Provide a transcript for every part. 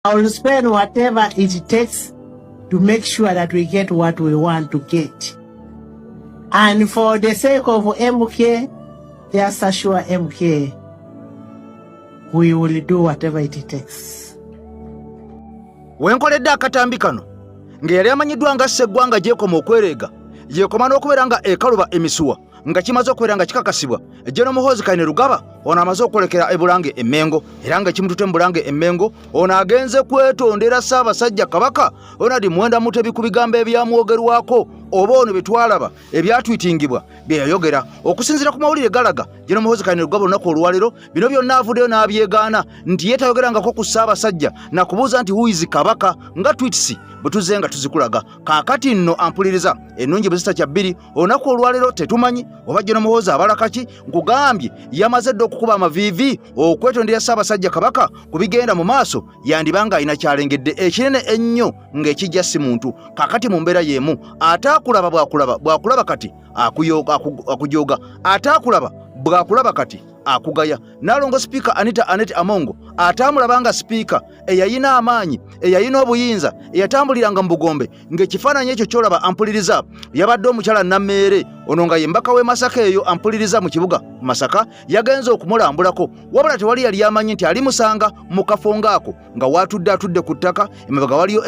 I will spend whatever it takes to make sure that we get what we want to get. And for the sake of MK, just assure MK, we will do whatever it takes. Wenkoledde akatambi kano ng'eyali amanyiddwa nga Sseggwanga gyekoma okwerega yeekoma n'okubeera nga ekaluba emisuwa nga kimaze okubeera nga kikakasibwa General Muhoozi Kainerugaba ono amaze okwolekera e Bulange e Mmengo era nga kimutute mu Bulange e Mmengo ono agenze kwetondera Ssaabasajja Kabaka Ronald Muwenda Mutebi ku bigambo ebyamwogerwako oba ono betwalaba ebyatwitingibwa bye yayogera okusinziira ku mawulire galaga General Muhoozi Kainerugaba olunaku olwaleero bino byonna avuddeyo n'abyegaana nti yeetayogerangako ku Ssaabasajja na kubuuza nti who is Kabaka nga tweets bwe nga tuzikulaga kaakati nno ampuliriza ennungi bwe zitakya bbiri olunaku olwaleero tetumanyi oba General Muhoozi abala kaki nkugambye yamaze dda okukuba amaviivi okwetondera Ssaabasajja Kabaka ku bigenda mu maaso yandibanga alina kyalengedde ekinene ennyo ng'ekijja si muntu kaakati mu mbeera y'emu ataakulaba bwakulaba kati akujooga ataakulaba bwakulaba kati akugaya nalongo speaker Anita Annette Amongo atamulabanga speaker eyayina amaanyi eyayina obuyinza eyatambuliranga mu Bugombe ng'ekifaananyi ekyo kyolaba ampuliriza yabadde omukyala Nammeere ono nga yembaka we Masaka eyo ampuliriza mu kibuga Masaka yagenze okumulambulako wabula tewali yali amanyi nti ali musanga mu kafo ngaako nga watudde atudde ku ttaka emabega waliyo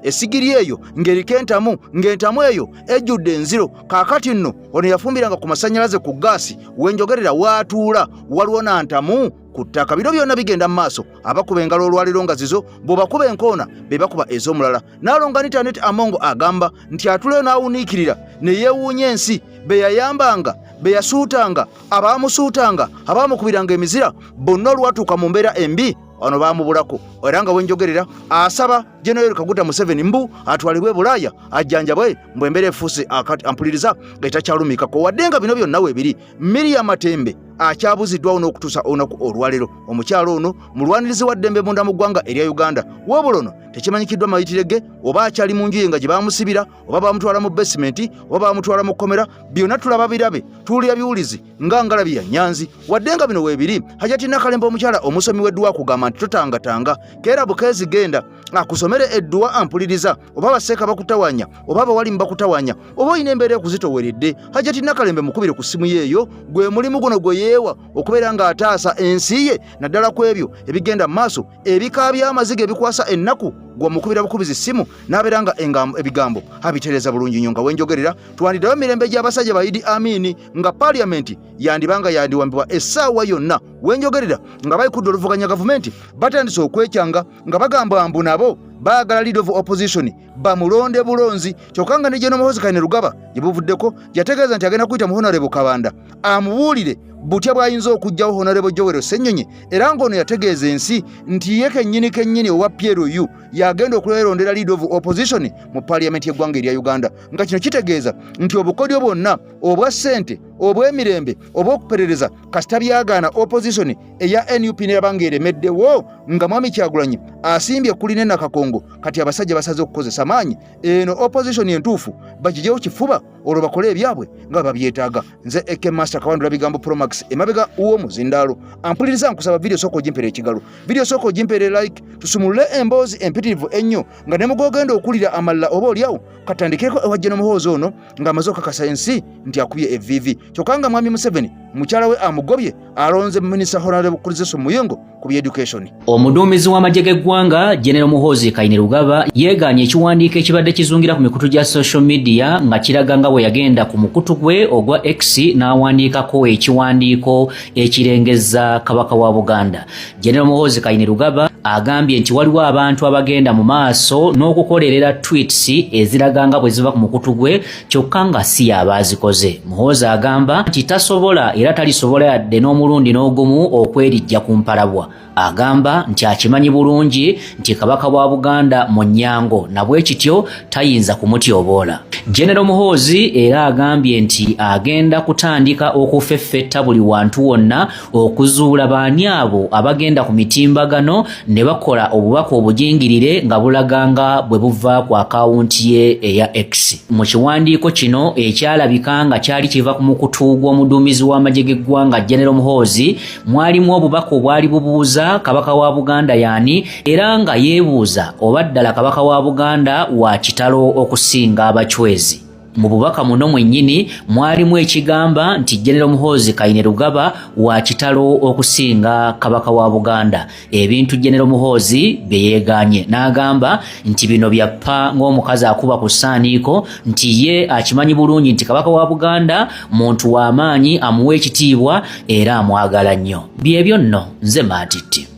esigiri eyo ng'entamu eyo ejjudde enziro kaakati nno ono yafumbiranga ku masannyalaze ku gaasi wenjogerera watuula waliwo nantamu ku ttaka bino byonna bigenda mu maaso abakuba engalo olwaliro nga zizo bw'obakuba enkoona be bakuba ez'omulala naalonga Anita Annette Amongo agamba nti atuleyo n'awuniikirira ne yeewuunya ensi be yayambanga be yasuutanga abaamusuutanga abaamukubiranga emizira bonna olwatuuka mu mbeera embi ono baamubulako era nga wenjogerera asaba General Kaguta Museveni mbu atwalibwe Bulaaya ajjanjabwe mbu embeera efuuse ampuliriza etakyalumikako wadde nga bino byonna weebiri Miriam Matembe akyabuziddwawo n'okutuusa olunaku olwaleero omukyalo ono mulwanirizi wa ddembe munda mu ggwanga erya Uganda wabula ono tekimanyikiddwa mayitirege oba akyali mu nju ye nga gye baamusibira oba baamutwala mu basementi oba baamutwala mu kkomera byonna tulaba birabe tuwulira biwulizi nga ngalabi ya Nyanzi wadde nga bino weebiri Hajati Nakalembe omukyala omusomi w'edduwa akugamba nti totangatanga keera bukeezi genda akusomere edduwa ampuliriza oba baseeka bakutawanya oba abawalimu bakutawanya oba olina embeera ekuzitoweredde Hajati Nakalembe mukubire ku ssimu yeeyo gwe mulimu guno gwe yeewa okubeera ng'ataasa ensi ye naddala ku ebyo ebigenda mu maaso ebika by'amaziga ebikwasa ennaku gw'omukubira bukubizi ssimu n'abeera nga ebigambo abitereeza bulungi nnyo nga wenjogerera twandiddeyo emirembe gy'abasajja ba Idi Amin nga paaliyamenti yandibanga yandiwambibwa essaawa yonna wenjogerera nga bayikudde oluvuganya gavumenti batandise okwekyanga nga bagamba mbu nabo baagala leader of opposition bamulonde bulonzi kyokka nga ne General Muhoozi Kainerugaba gye buvuddeko yategeeza nti agenda kuyita mu Honorable Kabanda amubuulire butya bw'ayinza okugjawo Honorable Joel Ssennyonyi era ng'ono yategeeza ensi nti ye kennyini owa PLU yagenda okulondera leader of opposition mu parliament y'eggwanga erya Uganda nga kino kitegeeza nti obukodyo bwonna obwa ssente obw'emirembe obw'okuperereza kasita byagaana opposition eya NUP n'eyabanga eremeddewo nga Mwami Kyagulanyi asimbye Kulina Nakakongo kati abasajja basaze okukozesa maanyi eno opposition entuufu bagijewo kifuba olwo bakole ebyabwe nga babyetaaga nze Eke Master Kawandula bigambo Promax emabega uw'omuzindaalo ampuliriza nkusaba video soko jimpere ekigalo video soko jimpere like tusumulule emboozi empitirivu ennyo nga ne mugogenda okulira amalala oba oliawo katandikeko ewa General Muhoozi ono ng'amaze okakasa ensi nti akubye evvivi kyokka nga Mwami Museveni mukyala we amugobye alonze Minisita Honorable Kulizeso Muyongo ku by'education. Omuduumizi w'amagye g'eggwanga General Muhoozi Kainerugaba yeegaanye ekiwandiiko ekibadde kizungira ku mikutu gya social media nga kiraga nga bwe yagenda ku mukutu gwe ogwa X n'awandiikako ekiwandiiko ekirengezza Kabaka wa Buganda. General Muhoozi Kainerugaba agambye nti waliwo abantu abagenda mu maaso n'okukolerera tweets eziraga nga bwe ziva ku mukutu gwe kyokka nga si y'abaazikoze. Muhoozi agamba nti tasobola era talisobola yadde n'omulundi n'ogumu okwerijja ku mpalabwa. Agamba nti akimanyi bulungi nti Kabaka wa Buganda mu nnyango na bwe kityo tayinza kumutyoboola. General Muhoozi era agambye nti agenda kutandika okufeffetta buli wantu wonna okuzuula baani abo abagenda ku mitimbagano ne bakola obubaka obujingirire nga bulaganga bwe buva ku akawunti ye eya X. Mu kiwandiiko kino ekyalabika nga kyali kiva ku mukutu mukutu gw'omuduumizi w'amagye g'eggwanga General Muhoozi mwalimu obubaka obwali bubuuza kabaka wa Buganda yaani era nga yeebuuza oba ddala kabaka wa Buganda wa kitalo okusinga abachwezi. Mu bubaka muno mwennyini mwalimu ekigamba nti General Muhoozi Kainerugaba wa kitalo okusinga kabaka wa Buganda. Ebintu General Muhoozi beyeeganye n'agamba nti bino byappa ng'omukazi akuba ku ssaaniiko nti ye akimanyi bulungi nti kabaka wa Buganda muntu w'amaanyi amuwa ekitiibwa era amwagala nnyo. Byebyo nno nze Maatiti.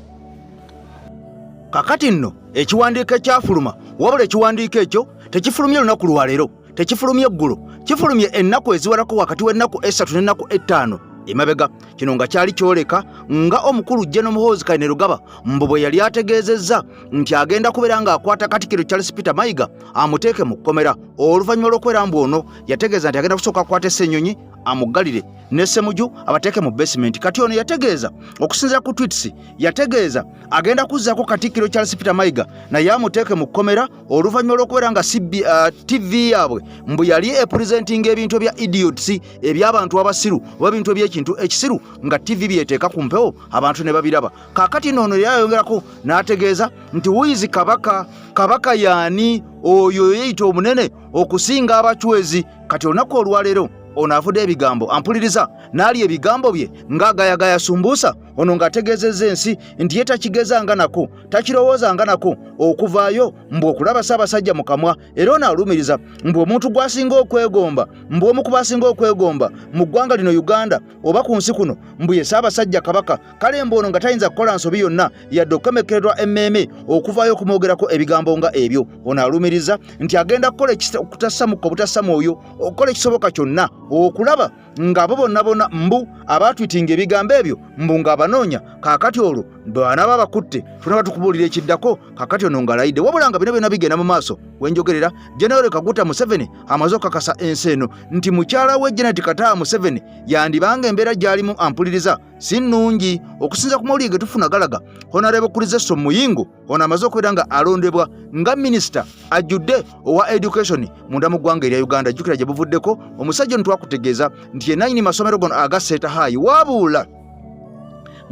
Kakati nno ekiwandiiko ekyafuluma wabula ekiwandiiko ekyo tekifulumye lunaku lwa leero. Tekifulumye eggulu, kifulumye ennaku eziwerako wakati w'ennaku 3 n'ennaku 5 emabega. Kino nga kyali kyoleka nga omukulu General Muhoozi Kainerugaba mbu bwe yali ategeezezza nti agenda kubeera ng'akwata Katikkiro Charles Peter Mayiga amuteeke mu kkomera. Oluvannyuma lw'okubeera mbu ono yategeeza nti agenda kusooka akwate Ssenyonyi amuggalire ne Ssemuju abateeke mu basement. Kati ono yategeeza okusinziira ku tweets yategeeza agenda kuzzaako Katikkiro Charles Peter Mayiga naye amuteeke mu kkomera oluvannyuma lw'okubeera nga TV yaabwe mbu yali epresentinga ebintu ebya idiots eby'abantu abasiru oba ebintu eby'ekintu ekisiru nga TV byeteeka ku mpewo abantu ne babiraba. Kaakati nno ono yayongerako n'ategeeza nti wuyizi kabaka yaani oyo yeeyita omunene okusinga abachwezi. Kati olunaku olwaleero ono avudde ebigambo ampuliriza n'ali ebigambo bye ng'agayagaya sumbuusa. Ono ng'ategeezezza ensi nti ye takigezanga nako takirowoozanga nako okuvaayo mbu okulaba Ssaabasajja mu kamwa. Era ono alumiriza mbu omuntu gw'asinga okwegomba mbu omu ku basinga okwegomba mu ggwanga lino Uganda oba ku nsi kuno mbu ye Ssaabasajja Kabaka. Kale mbu ono nga tayinza kukola nsobi yonna yadde okukemekererwa emmeme okuvaayo okumwogerako ebigambo nga ebyo. Ono alumiriza nti agenda kukola okutassamuka obutassamu oyo okukola ekisoboka kyonna okulaba ng'abo bonna mbu abaatwitinga ebigambo ebyo mbu ng'abanoonya. Kaakati olwo bw'anaaba bakutte tunaba tukubuulira ekiddako. Kaakati ono ng'alayidde wabula nga bino byonna bigenda mu maaso wenjogerera. General Kaguta Museveni amaze okukakasa ensi eno nti mukyala we Janet Kataha Museveni yandibanga embeera gy'alimu ampuliriza si nnungi. Okusinza ku mawulire ge tufuna galaga Honorable Kurizeso Muyingo ono amaze okubeera nga alondebwa nga minisita ajjudde owa education munda mu ggwanga erya Uganda. Jjukira gye buvuddeko omusajja ono twakutegeeza nti yenanyini masomero gano aga Seeta High wabuula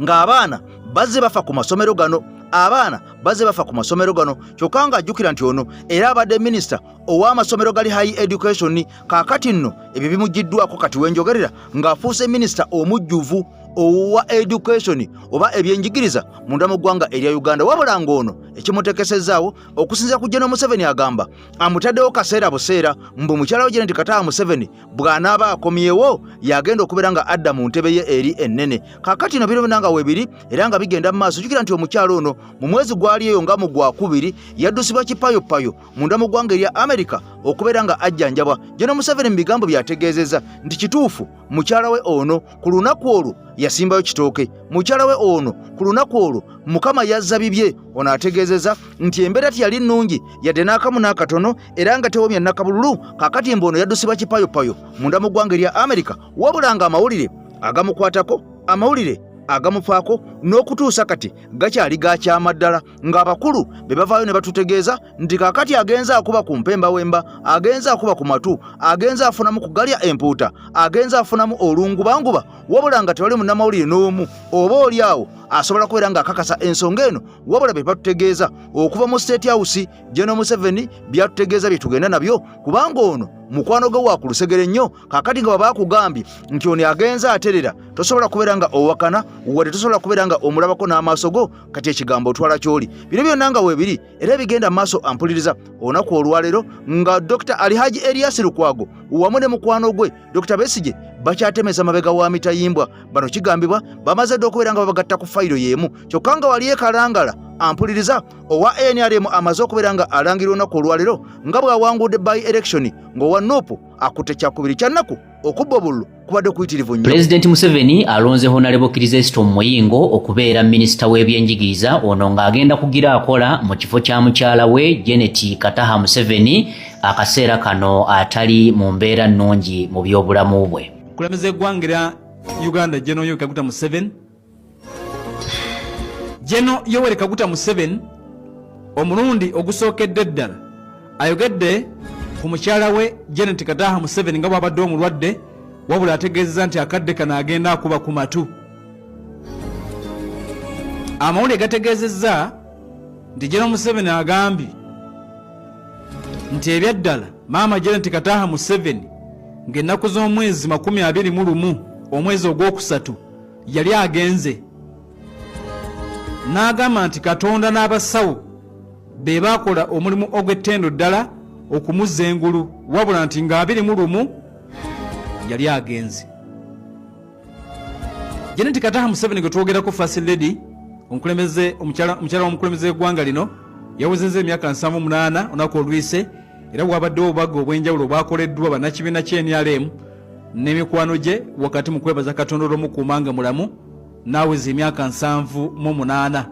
ng'abaana bazze bafa ku masomero gano. Abaana bazze bafa ku masomero gano kyokka ng'ajjukira nti ono era abadde minisita ow'amasomero gali high education. Kaakati nno ebyo bimugiddwako kati wenjogerera ng'afuuse minisita omujjuvu owa education oba ebyenjigiriza munda mu ggwanga erya Uganda. Wabula ng'ono ekimutekesezaawo okusinziira ku General Museveni agamba amutaddewo kaseera buseera mbu mukyala we Janet Kataha Museveni bw'anaaba akomyewo yagenda okubeera nga adda mu ntebe ye eri ennene. Kaakati no bino byonna nga weebiri era nga bigenda mu maaso. Jjukira nti omukyalo ono mu mwezi gwali eyo nga mu Gwakubiri yaddusibwa kipayopayo munda mu ggwanga erya Amerika okubeera nga ajjanjabwa. General Museveni mu bigambo byategeezezza nti kituufu mukyala we ono ku lunaku olwo yasimbayo kitooke. Mukyala we ono ku lunaku olwo Mukama yazza bibye. Ono ategeezezza nti embeera tiyali nnungi yadde n'akamu n'akatono era nga tewomya nnakabululu. Kaakati mbu ono yaddusibwa kipayopayo munda mu ggwanga erya Amerika wabula nga amawulire agamukwatako amawulire agamufaako n'okutuusa kati gakyali gakyama ddala ng'abakulu be bavaayo ne batutegeeza nti kaakati agenza akuba ku mpemba wemba agenza akuba ku matu agenza afunamu kugalya empuuta agenza afunamu olungubanguba wabula nga tewali munnamawulire n'omu oba oli awo asobola kubeera ng'akakasa ensonga eno wabula be batutegeeza okuva mu State House. General Museveni byatutegeeza bye tugenda nabyo kubanga ono mukwano gwe wa ku lusegere nnyo. Kaakati nga baba bakugambye nti ono agenza aterera tosobola kubeera nga owakana wadde tosobola kubeera nga omulabako n'amaaso go. Kati ekigambo otwala kyoli bino byonna nga weebiri era bigenda maaso ampuliriza. Olunaku olwaleero nga Dr. Alhaji Erias Lukwago wamu ne mukwano gwe Dr. Besigye bakyatemeza mabega wa mitayimbwa. Bano kigambibwa bamaze dde okubeera nga babagatta ku fayiro y'emu kyokka nga wali ekalangala ampuliriza owa NRM amaze okubeera nga alangirwa olunaku olwaleero nga bw'awangudde by election ng'owa Nuupu akutte kyakubiri kya nnaku okubba obululu kubadde kuyitirivu nnyo. President Museveni alonze Honorable Kirizesto Muyingo okubeera minisita w'ebyenjigiriza ono ng'agenda kugira akola mu kifo kya mukyala we Janet Kataha Museveni akaseera kano atali mu mbeera nnungi mu by'obulamu bwe. Kulembeza eggwanga Uganda General Yoweri Kaguta Museveni. General Yoweri Kaguta Museveni omulundi ogusookedde ddala ayogedde ku mukyala we Janet Kataha Museveni nga bw'abadde omulwadde wabula ategeezezza nti akadde kano agenda akuba ku matu. Amawulire gategeezezza nti General Museveni agambye nti ebyaddala maama Janet Kataha Museveni ng'ennaku z'omwezi 21 omwezi ogwokusatu yali agenze n'agamba nti Katonda n'abasawo be baakola omulimu ogw'ettendo ddala okumuzza engulu, wabula nti nga 21 yali agenze. Janet Kataha Museveni gwe twogerako First Lady omukyala w'omukulembeze w'eggwanga lino yawezezza emyaka 78 olunaku olwise, era bwabaddewo obubaga obw'enjawulo obwakoleddwa bannakibiina ky'NRM n'emikwano gye wakati mu kwebaza Katonda olw'omukuuma nga mulamu n'aweza emyaka 78.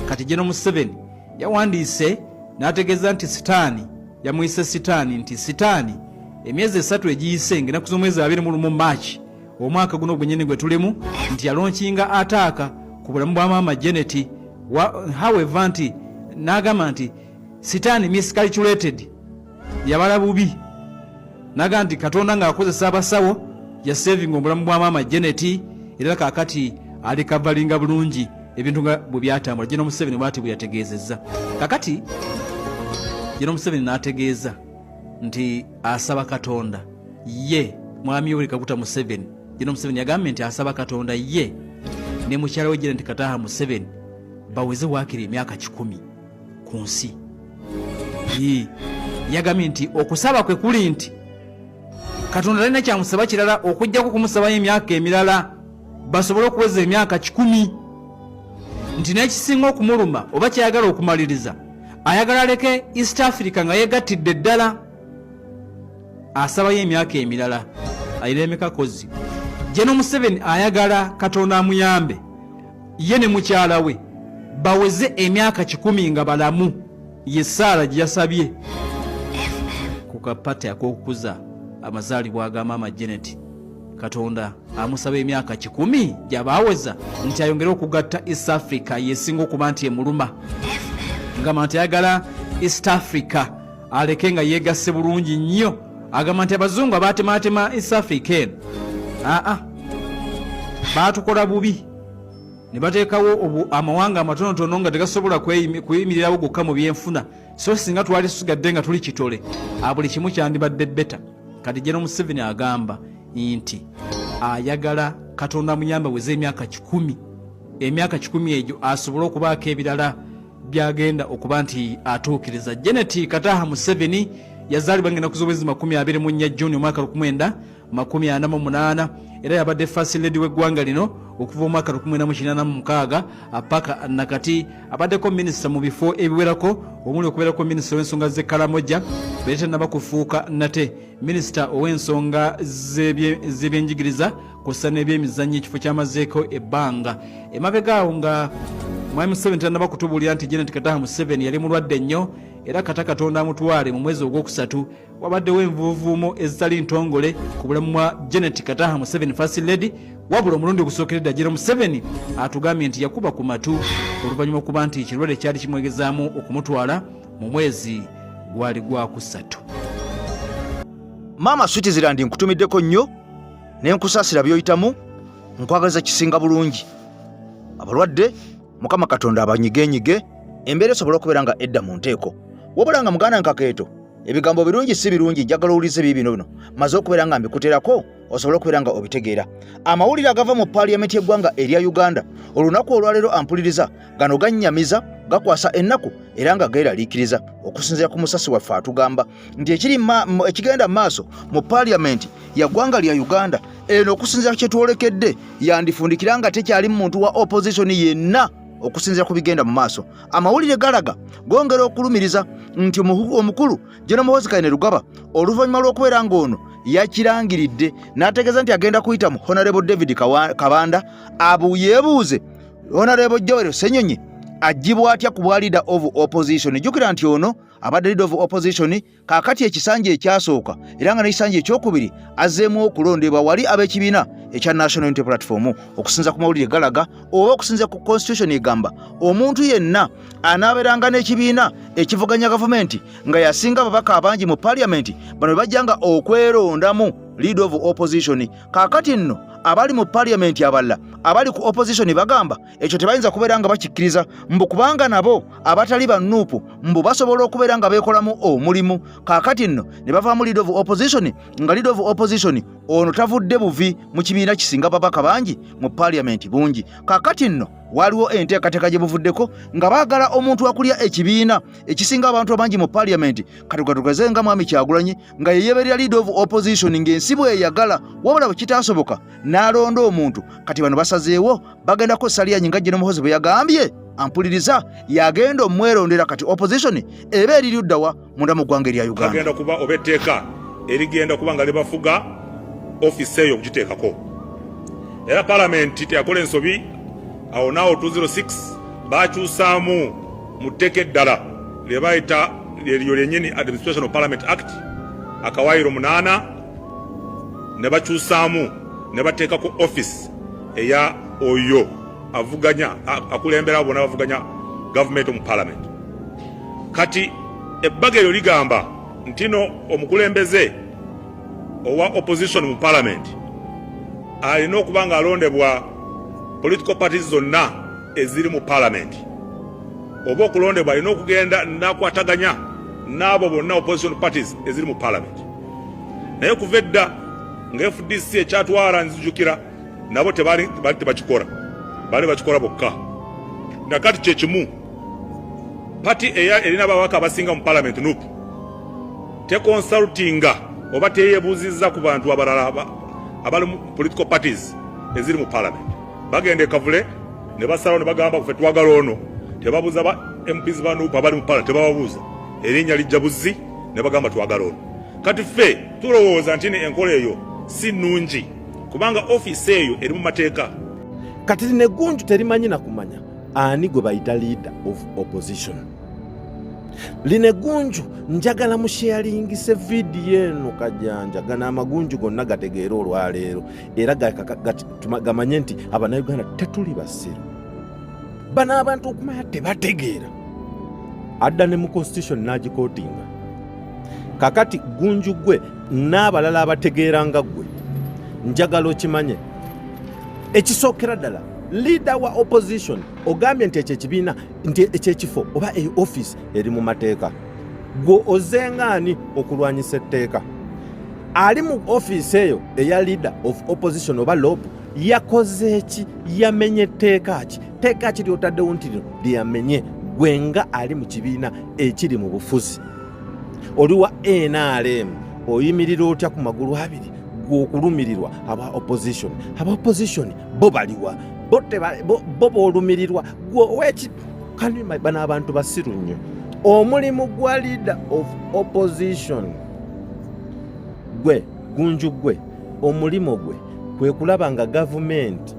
Kati General Museveni yawandiise n'ategeeza nti Sitaani yamuyise Sitaani nti Sitaani emyezi 3 egiyise ng'ennaku z'omwezi 21 Maachi omwaka guno gwennyini gwe tulimu nti yalonkinga ataaka ku bulamu bwa maama Janet. However nti n'agamba nti Sitaani miscalculated, yabala bubi, n'agamba nti Katonda ng'akozesa abasawo yasevinga obulamu bwa maama Janet, era kaakati alikavalinga bulungi ebintu nga bwe byatambula. General Museveni bw'ati bwe yategeezezza. Kakati General Museveni n'ategeeza nti asaba Katonda ye mwami Yoweri Kaguta Museveni. General Museveni yagambye nti asaba Katonda ye ne mukyala we Janet Kataha Museveni baweze waakiri emyaka 10 ku nsi. Yagambye nti okusaba kwe kuli nti Katonda talina kyamusaba kirala okujjako kumusabayo emyaka emirala basobole okuweza emyaka 10, nti n'ekisinga okumuluma oba kyayagala okumaliriza ayagala aleke East Africa nga yegattidde ddala, asabayo emyaka emirala ayiremeka kozi. General Museveni ayagala Katonda amuyambe ye ne mukyala we baweze emyaka 10 nga balamu. Ye Saara gye yasabye ku kapata ak'okukuza amazaalibwa ga maama Janet. Katonda amusaba emyaka 10 gy'abaaweza nti ayongere okugatta East Africa yesinga okuba nti emuluma. Ngamba nti ayagala East Africa aleke nga yegasse bulungi nnyo. Agamba nti abazungu abaatemaatema East Africa eno baatukola bubi ne bateekawo amawanga amatonotono nga tegasobola kuyimirirawo gokka mu byenfuna, so singa twali tusigadde nga tuli kitole buli kimu kyandibadde beta. Kati General Museveni agamba nti ayagala Katonda muyamba weze emyaka 10, emyaka 10 egyo asobole okubaako ebirala byagenda okuba nti atuukiriza. Janet Kataha Museveni yazaalibwa ng'ennaku z'omwezi 24 Juni omwaka 1948, era yabadde First Lady w'eggwanga lino okuva omwaka 1986 paka nakati. Abaddeko minisita mu bifo ebiwerako, omuli okubeerako minisita w'ensonga z'Ekalamoja, beete nabakufuuka nate minisita ow'ensonga z'ebyenjigiriza kw'ossa n'ebyemizannyo ekifo ky'amazeeko ebbanga. Emabegaawo nga mwami Museveni tannaba kutubuulira nti Janet Kataha Museveni yali mulwadde nnyo, era kata Katonda amutwale mu mwezi ogwokusatu wabaddewo envuuvuumo ezitali ntongole ku bulamu bwa Janet Kataha Museveni First Lady, wabula omulundi ogusookeredde General Museveni atugambye nti yakuba ku matu oluvannyuma okuba nti ekirwadde kyali kimwegezaamu okumutwala mu mwezi gwali gwakusatu. Maama Sweetland nkutumiddeko nnyo ne nkusaasira by'oyitamu, nkwagaliza kisinga bulungi. Abalwadde Mukama Katonda abanyigenyige embeera esobola okubeera nga edda mu nteeko, wabula nga muganda nkakeeto ebigambo birungi si birungi, njagala owulize bino maze okubeera nga mbikuteerako osobola okubeera nga obitegeera. Amawulire agava mu paaliyamenti y'eggwanga erya Uganda olunaku olwaleero ampuliriza gano gannyamiza, gakwasa ennaku era nga geeraliikiriza okusinziira ku musasi waffe atugamba nti ekigenda maaso mu paaliyamenti ya ggwanga lya Uganda eno okusinziira kye twolekedde yandifundikira nga tekyali muntu wa opposition yenna okusinziira ku bigenda mu maaso. Amawulire galaga gongera okulumiriza nti omukulu General Muhoozi Kainerugaba oluvannyuma lw'okubeera ng'ono yakirangiridde n'ategeeza nti agenda kuyita mu Honorable David Kabanda yeebuuze Honorable Joel Ssenyonyi ajibwa atya ku bwa leader of opposition. Jjukira nti ono abadde leader of opposition kaakati ekisanja ekyasooka era nga n'ekisanja ekyokubiri azzeemu okulondebwa wali ab'ekibiina ekya National Unity Platform. Okusinza ku mawulire galaga oba okusinza ku constitution egamba omuntu yenna anaabeeranga n'ekibiina ekivuganya gavumenti nga yasinga ababaka abangi mu parliament bano bajjanga okwerondamu leader of opposition. Kakati nno abali mu parliament abalala abali ku opposition bagamba ekyo tebayinza kubeera nga bakikkiriza mbu kubanga nabo abatali bannuupu mbu basobola okubeera nga beekolamu omulimu. Kakati nno ne bavaamu leader of opposition nga leader of opposition ono tavudde buvi mu kibiina kisinga babaka bangi mu parliament bungi. Kakati nno waliwo enteekateeka gye buvuddeko nga baagala omuntu akulya ekibiina ekisinga abantu abangi mu parliament katugatugaze nga Mwami Kyagulanyi nga yeyeberera leader of opposition ng'ensi bweyagala wabula bwe kitaasoboka n'alonda omuntu. Kati bano basazeewo bagendako Salianyi nga General Muhoozi bwe yagambye ampuliriza yagenda omwerondera kati opposition eba eri luddawa munda mu ggwanga erya Uganda. Agenda kuba oba etteeka erigenda kuba nga libafuga ofisi eyo okugiteekako. Era parliament teyakola ensobi awo naawo 206 bakyusaamu mu tteeka eddala lye bayita lyo lyennyini Administration of Parliament Act akawaayiro 8 ne bakyusaamu ne bateekako office eya oyo avuganya akulembera bona bavuganya government mu parliament. Kati ebbaga eryo ligamba ntino omukulembeze owa opposition mu parliament alina okuba nga alondebwa political parties zonna eziri mu parliament. Oba okulondebwa alina okugenda nakwataganya n'abo bonna opposition parties eziri mu parliament. Naye kuva edda nga FDC ekyatwala nzijukira nabo tebali tebakikola bali bakikola bokka. Nakati kyekimu party eya erina ababaka abasinga mu parliament nupu tekonsultinga oba teyebuuzizza ku bantu abalala abali mu political parties eziri mu parliament. Bagenda ekavule ne basalawo ne bagamba kufe twagala ono tebabuuza ba MPs ba nupu abali mu parliament tebababuuza erinnya lijja buzzi ne bagamba twagala ono. Kati ffe tulowooza nti enkola eyo si nnungi kubanga office eyo eri mu mateeka. Kati ne Gunju terimanyi na kumanya ani gwe bayita leader of opposition. Line Gunju njagala musharingise video eno kajanja gana amagunju gonna gategeera olwaleero era gamanye nti Abannayuganda tetuli basiru. Bana abantu okumanya tebategeera adda ne mu constitution n'agikootinga. Kakati Gunju gwe n'abalala abategeera nga gwe njagala okimanye ekisookera ddala leader wa opposition ogambye nti ekyo ekibiina nti ekyekifo oba eyo office eri mu mateeka. Gwe ozengaani okulwanyisa etteeka ali mu office eyo eya leader of opposition oba lob yakoze eki yamenye etteeka ki teeka ki lyotaddewo nti lyamenye gwe nga ali mu kibiina ekiri mu bufuzi oli wa NRM oyimirira otya ku magulu abiri gw'okulumirirwa aba opposition bo baliwa bo boolumirirwa gw'oweki kanima bana abantu basiru nnyo. Omulimu gwa leader of opposition gwe Gunju gwe omulimu gwe kwe kulaba nga gavumenti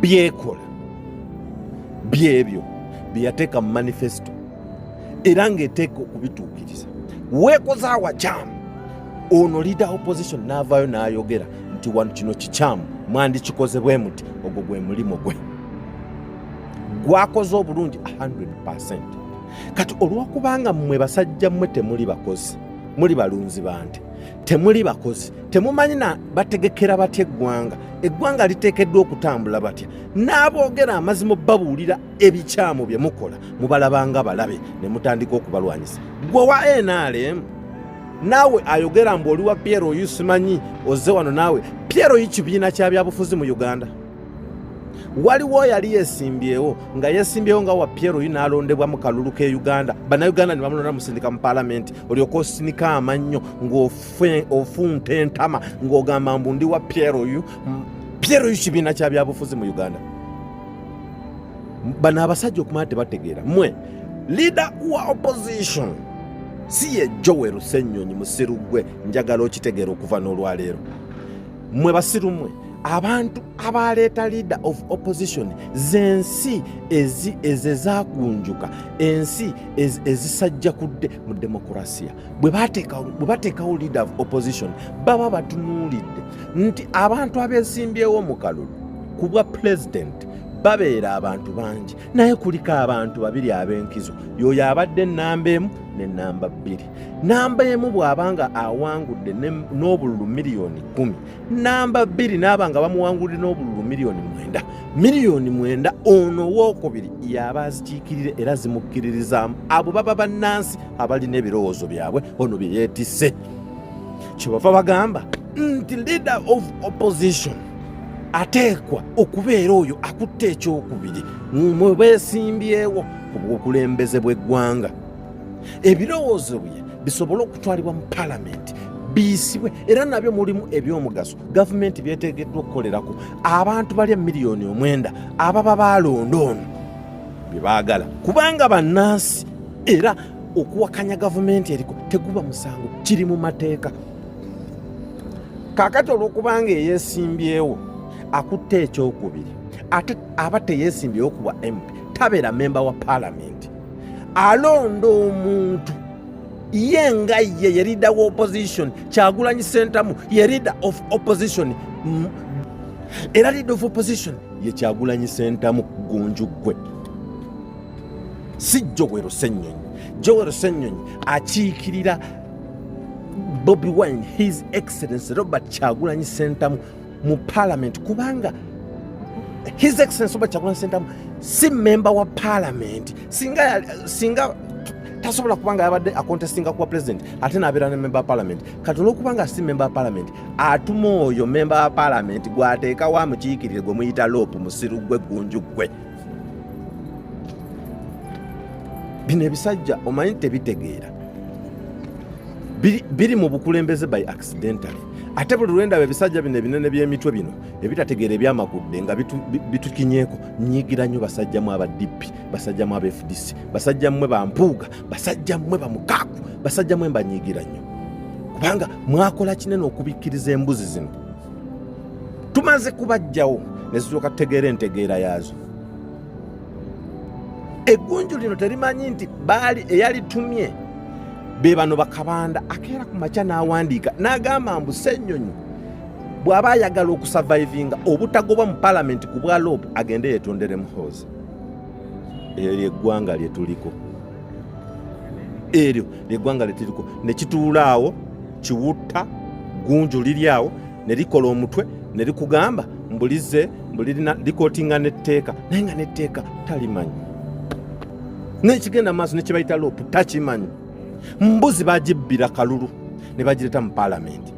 byekola byebyo byateeka mu manifesto era ng'eteeka okubituukiriza. Weekozaawa kyamu ono leader opposition n'avaayo n'ayogera nti wano kino kikyamu mwandikikoze bwe muti ogwo gwe mulimo gwe gwakoze obulungi 100%. Kati olwokubanga mmwe basajja mmwe temuli bakozi muli balunzi bante temuli bakozi temumanyi na bategekera batya eggwanga liteekeddwa okutambula batya n'aboogera amazima babuulira ebikyamu bye mukola mubalabanga balabe ne mutandika okubalwanyisa. Gwe wa NRM naawe ayogera mbu oli wa Pierre simanyi ozze wano naawe Pierre kibiina kya byabufuzi mu Uganda. Waliwo yali yesimbyewo nga yesimbyewo nga wa Pierre n'alondebwa mu kalulu ke Uganda. Bannayuganda ne bamulonda mu sindika mu parliament olyoka osinika amannyo ng'ofunta entama ng'ogamba mbu ndi wa Pierre kibiina kya byabufuzi mu Uganda. Bano abasajja okumanya tebategeera mmwe leader wa opposition si ye Joel Ssennyonyi musiru gwe njagala okitegeera okuva n'olwaleero. Mmwe basiru mmwe abantu abaleeta leader of opposition zensi ezezaagunjuka ensi ezisajjakudde mu demokrasiya bwe bateekawo leader of opposition baba batunuulidde nti abantu abesimbyewo mu kalulu ku bwa president babeera abantu bangi naye kuliko abantu babiri ab'enkizo y'oyo abadde ennamba emu ne namba 2. Namba emu bw'abanga awangudde n'obululu miliyoni 10, namba 2 n'abanga bamuwangudde n'obululu miliyoni 9, miliyoni 9 ono owookubiri y'aba azikiikirire era zimukkiririzaamu abo baba bannansi abalina ebirowoozo byabwe ono bye yeetisse. Kyebava bagamba nti leader of opposition ateekwa okubeera oyo akutte ekyokubiri mwe beesimbyewo ku bw'okulembeze bw'eggwanga. Ebirowoozo bye bisobole okutwalibwa mu palamenti biyisibwe era nabyo mulimu eby'omugaso gavumenti byeteekeddwa okukolerako abantu bali miliyoni 9 ababa baalonda ono bye baagala kubanga bannansi era okuwakanya gavumenti eriko teguba musango kiri mu mateeka. Kaakati olw'okubanga eyeesimbyewo akutte ekyokubiri ate aba teyeesimbyewo kuba MP tabeera memba wa palamenti alonda omuntu ye nga ye leader wa opposition Kyagulanyi Ssentamu ye leader of opposition era leader of opposition ye Kyagulanyi Ssentamu Gunju gwe si Joel Ssenyonyi. Joel Ssenyonyi akiikirira Bobi Wine His Excellency Robert Kyagulanyi Ssentamu mu parliament kubanga His Excellency Robert Kyagulanyi Ssentamu si member wa parliament singa tasobola kubanga yabadde akontestinga kuba president ate n'abeera ne member wa parliament kati olw'okubanga si member wa parliament atuma oyo member wa parliament gwateeka wa mukiikirire gwe muyita Lopu musiru gwe Gunju gwe. Bino ebisajja omanyi tebitegeera biri mu bukulembeze by accidentally ate buli lwenda ebisajja bino ebinene by'emitwe bino ebitategeera ebyamakudde nga bitukinyeeko nyigira nnyo basajjamu aba DP basajjamu aba FDC basajjamu bampuuga basajjamu bamukaaku basajjamu banyigira nnyo kubanga mwakola kinene okubikkiriza embuzi zino tumaze kubajjawo ne zituuka tutegeera entegeera yaazo. Eggunju lino terimanyi nti baali eyalitumye be bano bakabanda akeera ku makya n'awandiika n'agamba mbu Ssenyonyi bw'aba ayagala okusurvivinga obutagoba mu palamenti ku bwa Lopu agende yeetondere muhoozi. Eryo eggwanga lye tuliko, eryo ly'eggwanga lye tuliko ne kituula awo kiwutta Gunju liri awo ne likola omutwe ne likugamba mbulize mbulirina likootinga n'etteeka naye nga n'etteeka talimanyi n'ekigenda maaso ne kye bayita Lopu takimanyi. Mbuzi bagibbira kalulu ne bagireta mu palamenti.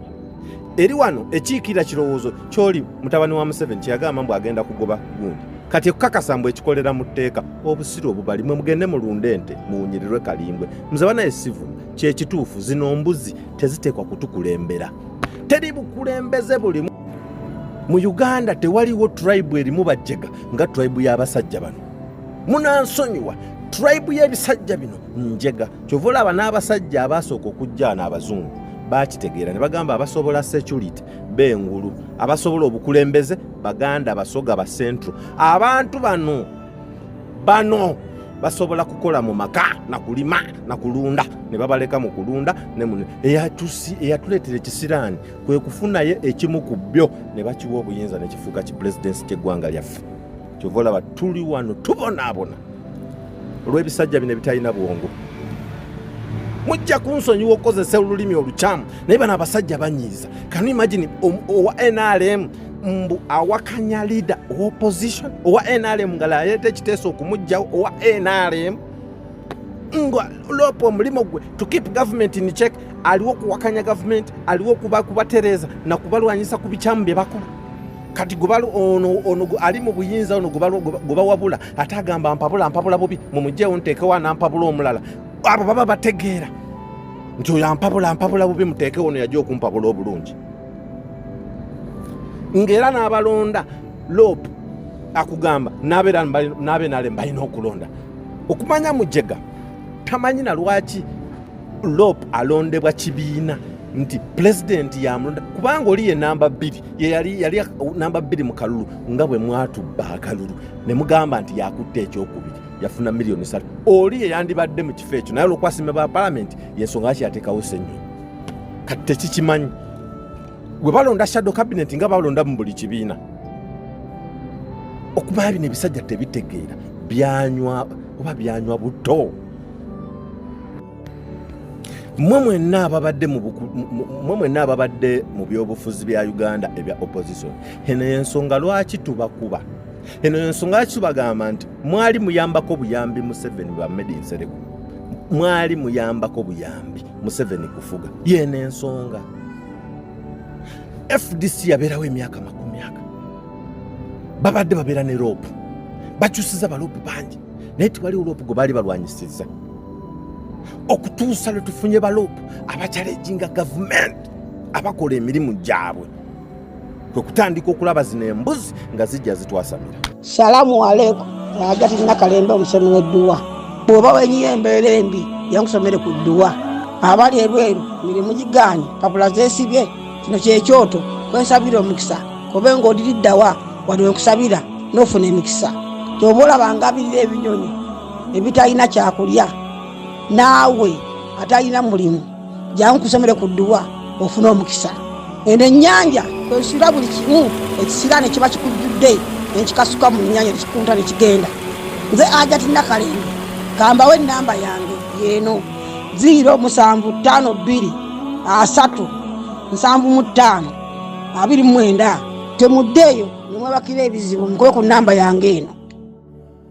Eri wano ekiikira kirowoozo kyoli mutabani wa Museveni kyeyagamba mbu agenda kugoba gundi kati ekukakasa mbu ekikolera mu tteeka obusiru obubali mwe mugende mulunde ente muwunyirirwe kalimbwe muze bana esivu kyekituufu zino mbuzi teziteekwa kutukulembera. Teri bukulembeze bulimu mu Uganda tewaliwo tribe erimu bajjega nga tribe y'abasajja bano munansonyiwa tribe y'ebisajja bino njega kyova olaba n'abasajja abasooka okujja n'abazungu bakitegeera ne bagamba abasobola security b'engulu abasobola obukulembeze baganda basoga ba central abantu bano basobola kukola mu maka na kulima na kulunda ne babaleka mu kulunda ne mu eyatuleetera ekisiraani kwe kufunaye ekimu ku byo ne bakiwa obuyinza ne kifuuka ki presidency ky'eggwanga lyaffe. Kyova olaba tuli wano tubonaabona olw'ebisajja bino ebitalina bwongo. Mujja kunsonyiwa okukozesa olulimi olukyamu naye bano abasajja banyiiza. Can you imagine owa NRM mbu awakanya leader wa opposition owa NRM nga laleeta ekiteeso okumugjawo owa NRM nga Lopu omulimu gwe to keep government in check aliwo okuwakanya government aliwo kubatereeza na kubalwanyisa ku bikyamu bye bakola. Kati gubalu ono ali mu buyinza ono gubawabula ate agamba mpabula bubi mumugjewo nteekewo nampabula omulala abo baba bategeera nti oyo ampabula bubi muteekewo ono yajja okumpabula obulungi ng'era n'abalonda Lopu akugamba n'abe balina okulonda okumanya mujjega tamanyi na lwaki Lopu alondebwa kibiina nti president yamulonda kubanga oli ye namba 2 yali namba 2 mu kalulu nga bwe mwatubba akalulu ne mugamba nti yakutte ekyokubiri yafuna miliyoni 3 oli ye yandibadde mu kifo ekyo naye olwokwasime ba parliament yensonga ki yateekawo Ssenyonyi kati tekikimanyi gwe balonda shadow cabinet nga balonda mu buli kibiina okumanya bino ebisajja tebitegeera byanywa buto Mmwe mwenna ababadde mu byobufuzi bya Uganda ebya opposition, eno y'ensonga lwaki tubakuba. Eno y'ensonga lwaki tubagamba nti mwali muyambako buyambi Museveni bwa Medi Nsereko, mwali muyambako buyambi Museveni kufuga. Yeno ensonga. FDC yabeerawo emyaka 10, babadde babeera ne rope, bakyusiza balopu bangi, naye tewali olopu gwe baali balwanyisiza okutuusa lwe tufunye balopu abakyalejinga gavumenti abakola emirimu gyabwe, kwe kutandika okulaba zino embuzi nga zijja zitwasamira. Salamu alaikum. Agati Nakalembe omusomyi w'edduwa. Bw'oba wenyiye embeera embi yankusomere ku dduwa. Abali ebweru mirimu gigaanye, papula zeesibye, kino kyekyoto kwensabira omukisa, kobe ng'odiriddawa wali wenkusabira n'ofuna emikisa. Ky'oba olabanga abirira ebinyonyi ebitalina kyakulya, naawe atalina mulimu jankusomere ku dduwa ofuna omukisa. Eno ennyanja kwesira buli kimu ekisira ne kiba kikujjudde nekikasuka mu nnyanja nekikunta nekigenda. Nze Agati Nakalembe gambawo ennamba yange yeeno 075237529. Temuddeeyo nemwebakira ebizibu mukobe ku nnamba yange eno.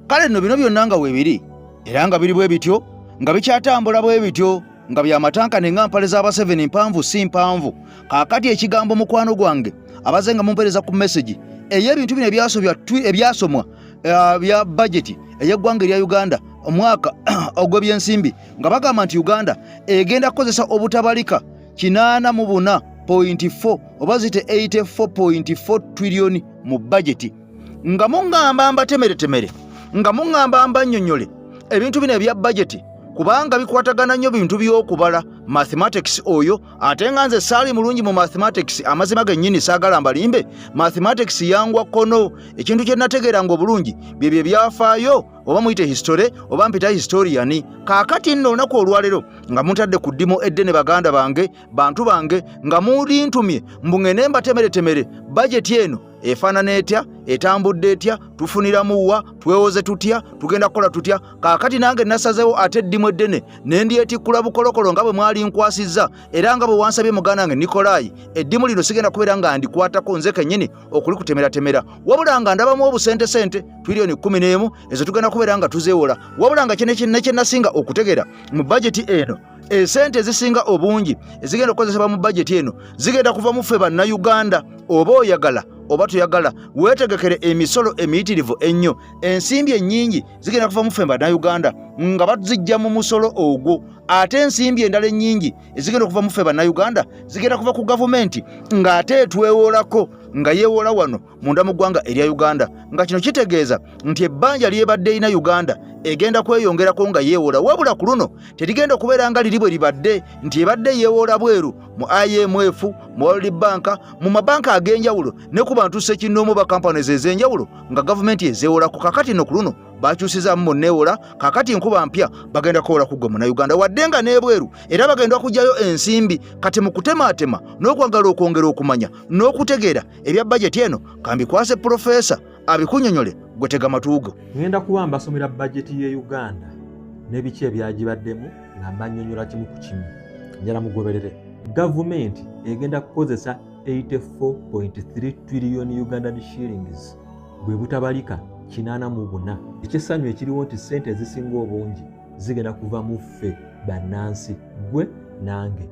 Kale nno bino byonna nga weebiri era nga biri bwe bityo nga bikyatambula bwe bityo nga byamatanka n'eŋŋampale z'aba7 mpanvu si mpanvu. Kaakati ekigambo mukwano gwange abaze nga mumpereza ku message ey'ebintu bino ebyasomwa bya budget ey'eggwanga erya Uganda omwaka ogw'ebyensimbi nga bagamba nti Uganda egenda kukozesa obutabalika 84.4 oba zite 84.4 trillion mu budget. Nga muŋŋamba mbatemere nga muŋŋamba mbannyonnyole ebintu bino ebya budget kubanga bikwatagana nnyo bintu by'okubala mathematics oyo, ate nga nze saali mulungi mu mathematics, amazima gennyini saagala mbalimbe. Mathematics yangwa kono, ekintu kye nategeeranga obulungi bye byafaayo, oba muyite history oba mpita historian. Kaakati nno olunaku olwaleero nga muntadde ku ddimu eddene baganda bange, bantu bange, nga mulintumye mbungene mbatemere budget eno efaanana etya, etambudde etya, tufuniramu wa, twewoze tutya, tugenda kukola tutya. Kaakati nange nasazeewo ate eddimu eddene ne ndyetikkula bukolokolo nga bwe mwali nkwasizza, era nga bwe wansabye muganda wange Nikolai, eddimu lino sigenda kubeera nga ndikwatako nze kennyini okulikutemera, wabula nga ndabamu obusente trillion 11 ezo tugenda kubeera nga tuzeewola. Wabula nga kye nasinga okutegeera mu budget eno, esente ezisinga obungi ezigenda okukozesebwa mu budget eno zigenda kuva mu ffe bannayuganda. Oba oyagala oba toyagala, weetegekere emisolo emiyitirivu ennyo. Ensimbi ennyingi zigenda kuva mu ffe bannayuganda nga bazijja mu musolo ogwo, ate ensimbi endala ennyingi ezigenda okuva mu ffe bannayuganda zigenda kuva ku gavumenti ng'ate etwewoolako nga yeewoola wano munda mu ggwanga erya Uganda. Nga kino kitegeeza nti ebbanja lyebadde erina Uganda egenda kweyongerako nga yeewoola, wabula ku luno terigenda okubeera nga liri bwe libadde nti ebadde yeewoola bweru mu IMF, mu World Bank, mu mabanka ag'enjawulo ne ku bantu ssekinnoomu ba companies ez'enjawulo nga gavumenti ezeewolako. Kakati nno ku luno bakyusizaamu munneewola, kakati nkuba mpya bagenda kuwola ku gwe munnayuganda wadde nga n'ebweru, era bagenda okugyayo ensimbi. Kati mu kutemaatema n'okwagala okwongera okumanya n'okutegeera ebya bajeti eno kambikwase Profesa abikunnyonnyole gwe tega matuugo. Ngenda kuba mbasomera bajeti ye Uganda n'ebiki ebyagibaddemu nga mbannyonnyola kimu ku kimu. Njala mugoberere. Gavumenti egenda kukozesa 84.3 trillion Ugandan shillings bwe butabalika 84. Ekyesanyu ekiriwo nti ssente ezisinga obungi zigenda kuva mu ffe bannansi, gwe nange,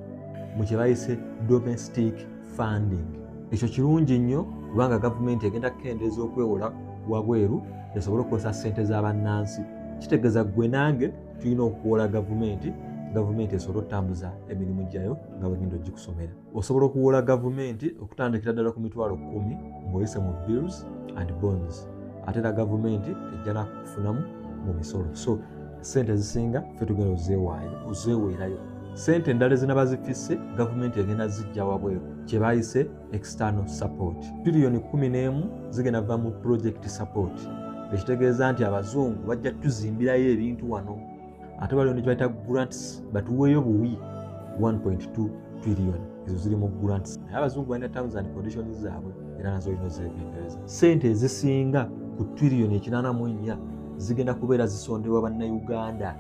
mu kye bayise domestic funding. Ekyo kirungi nnyo kubanga gavumenti egenda kukendeeza okwewola wabweru esobole okukozesa ssente z'abannansi. Kitegeeza gwe nange tulina okuwola gavumenti esobola okutambuza emirimu gyayo nga bagenda ogikusomera. Osobola okuwola gavumenti okutandikira ddala ku mitwalo 10 ng'oyise mu bills and bonds, ate era gavumenti ejja nakufunamu mu misolo. So ssente ezisinga ffe tugenda ozeeweerayo. Ssente endala ezinaba zifisse gavumenti egenda zijja wabweru, kye bayise external support. Trillion 11 zigenda va mu project support, ekitegeeza nti abazungu bajja tuzimbirayo ebintu wano. Ate waliwo ne kibayita grants, batuweeyo buwi 1.2 trillion. Ezo ziri mu grants. Naye abazungu balina terms and conditions zaabwe era nazo olina ozeegendereza. Ssente ezisinga ku trillion 84 zigenda kubeera zisondebwa bannayuganda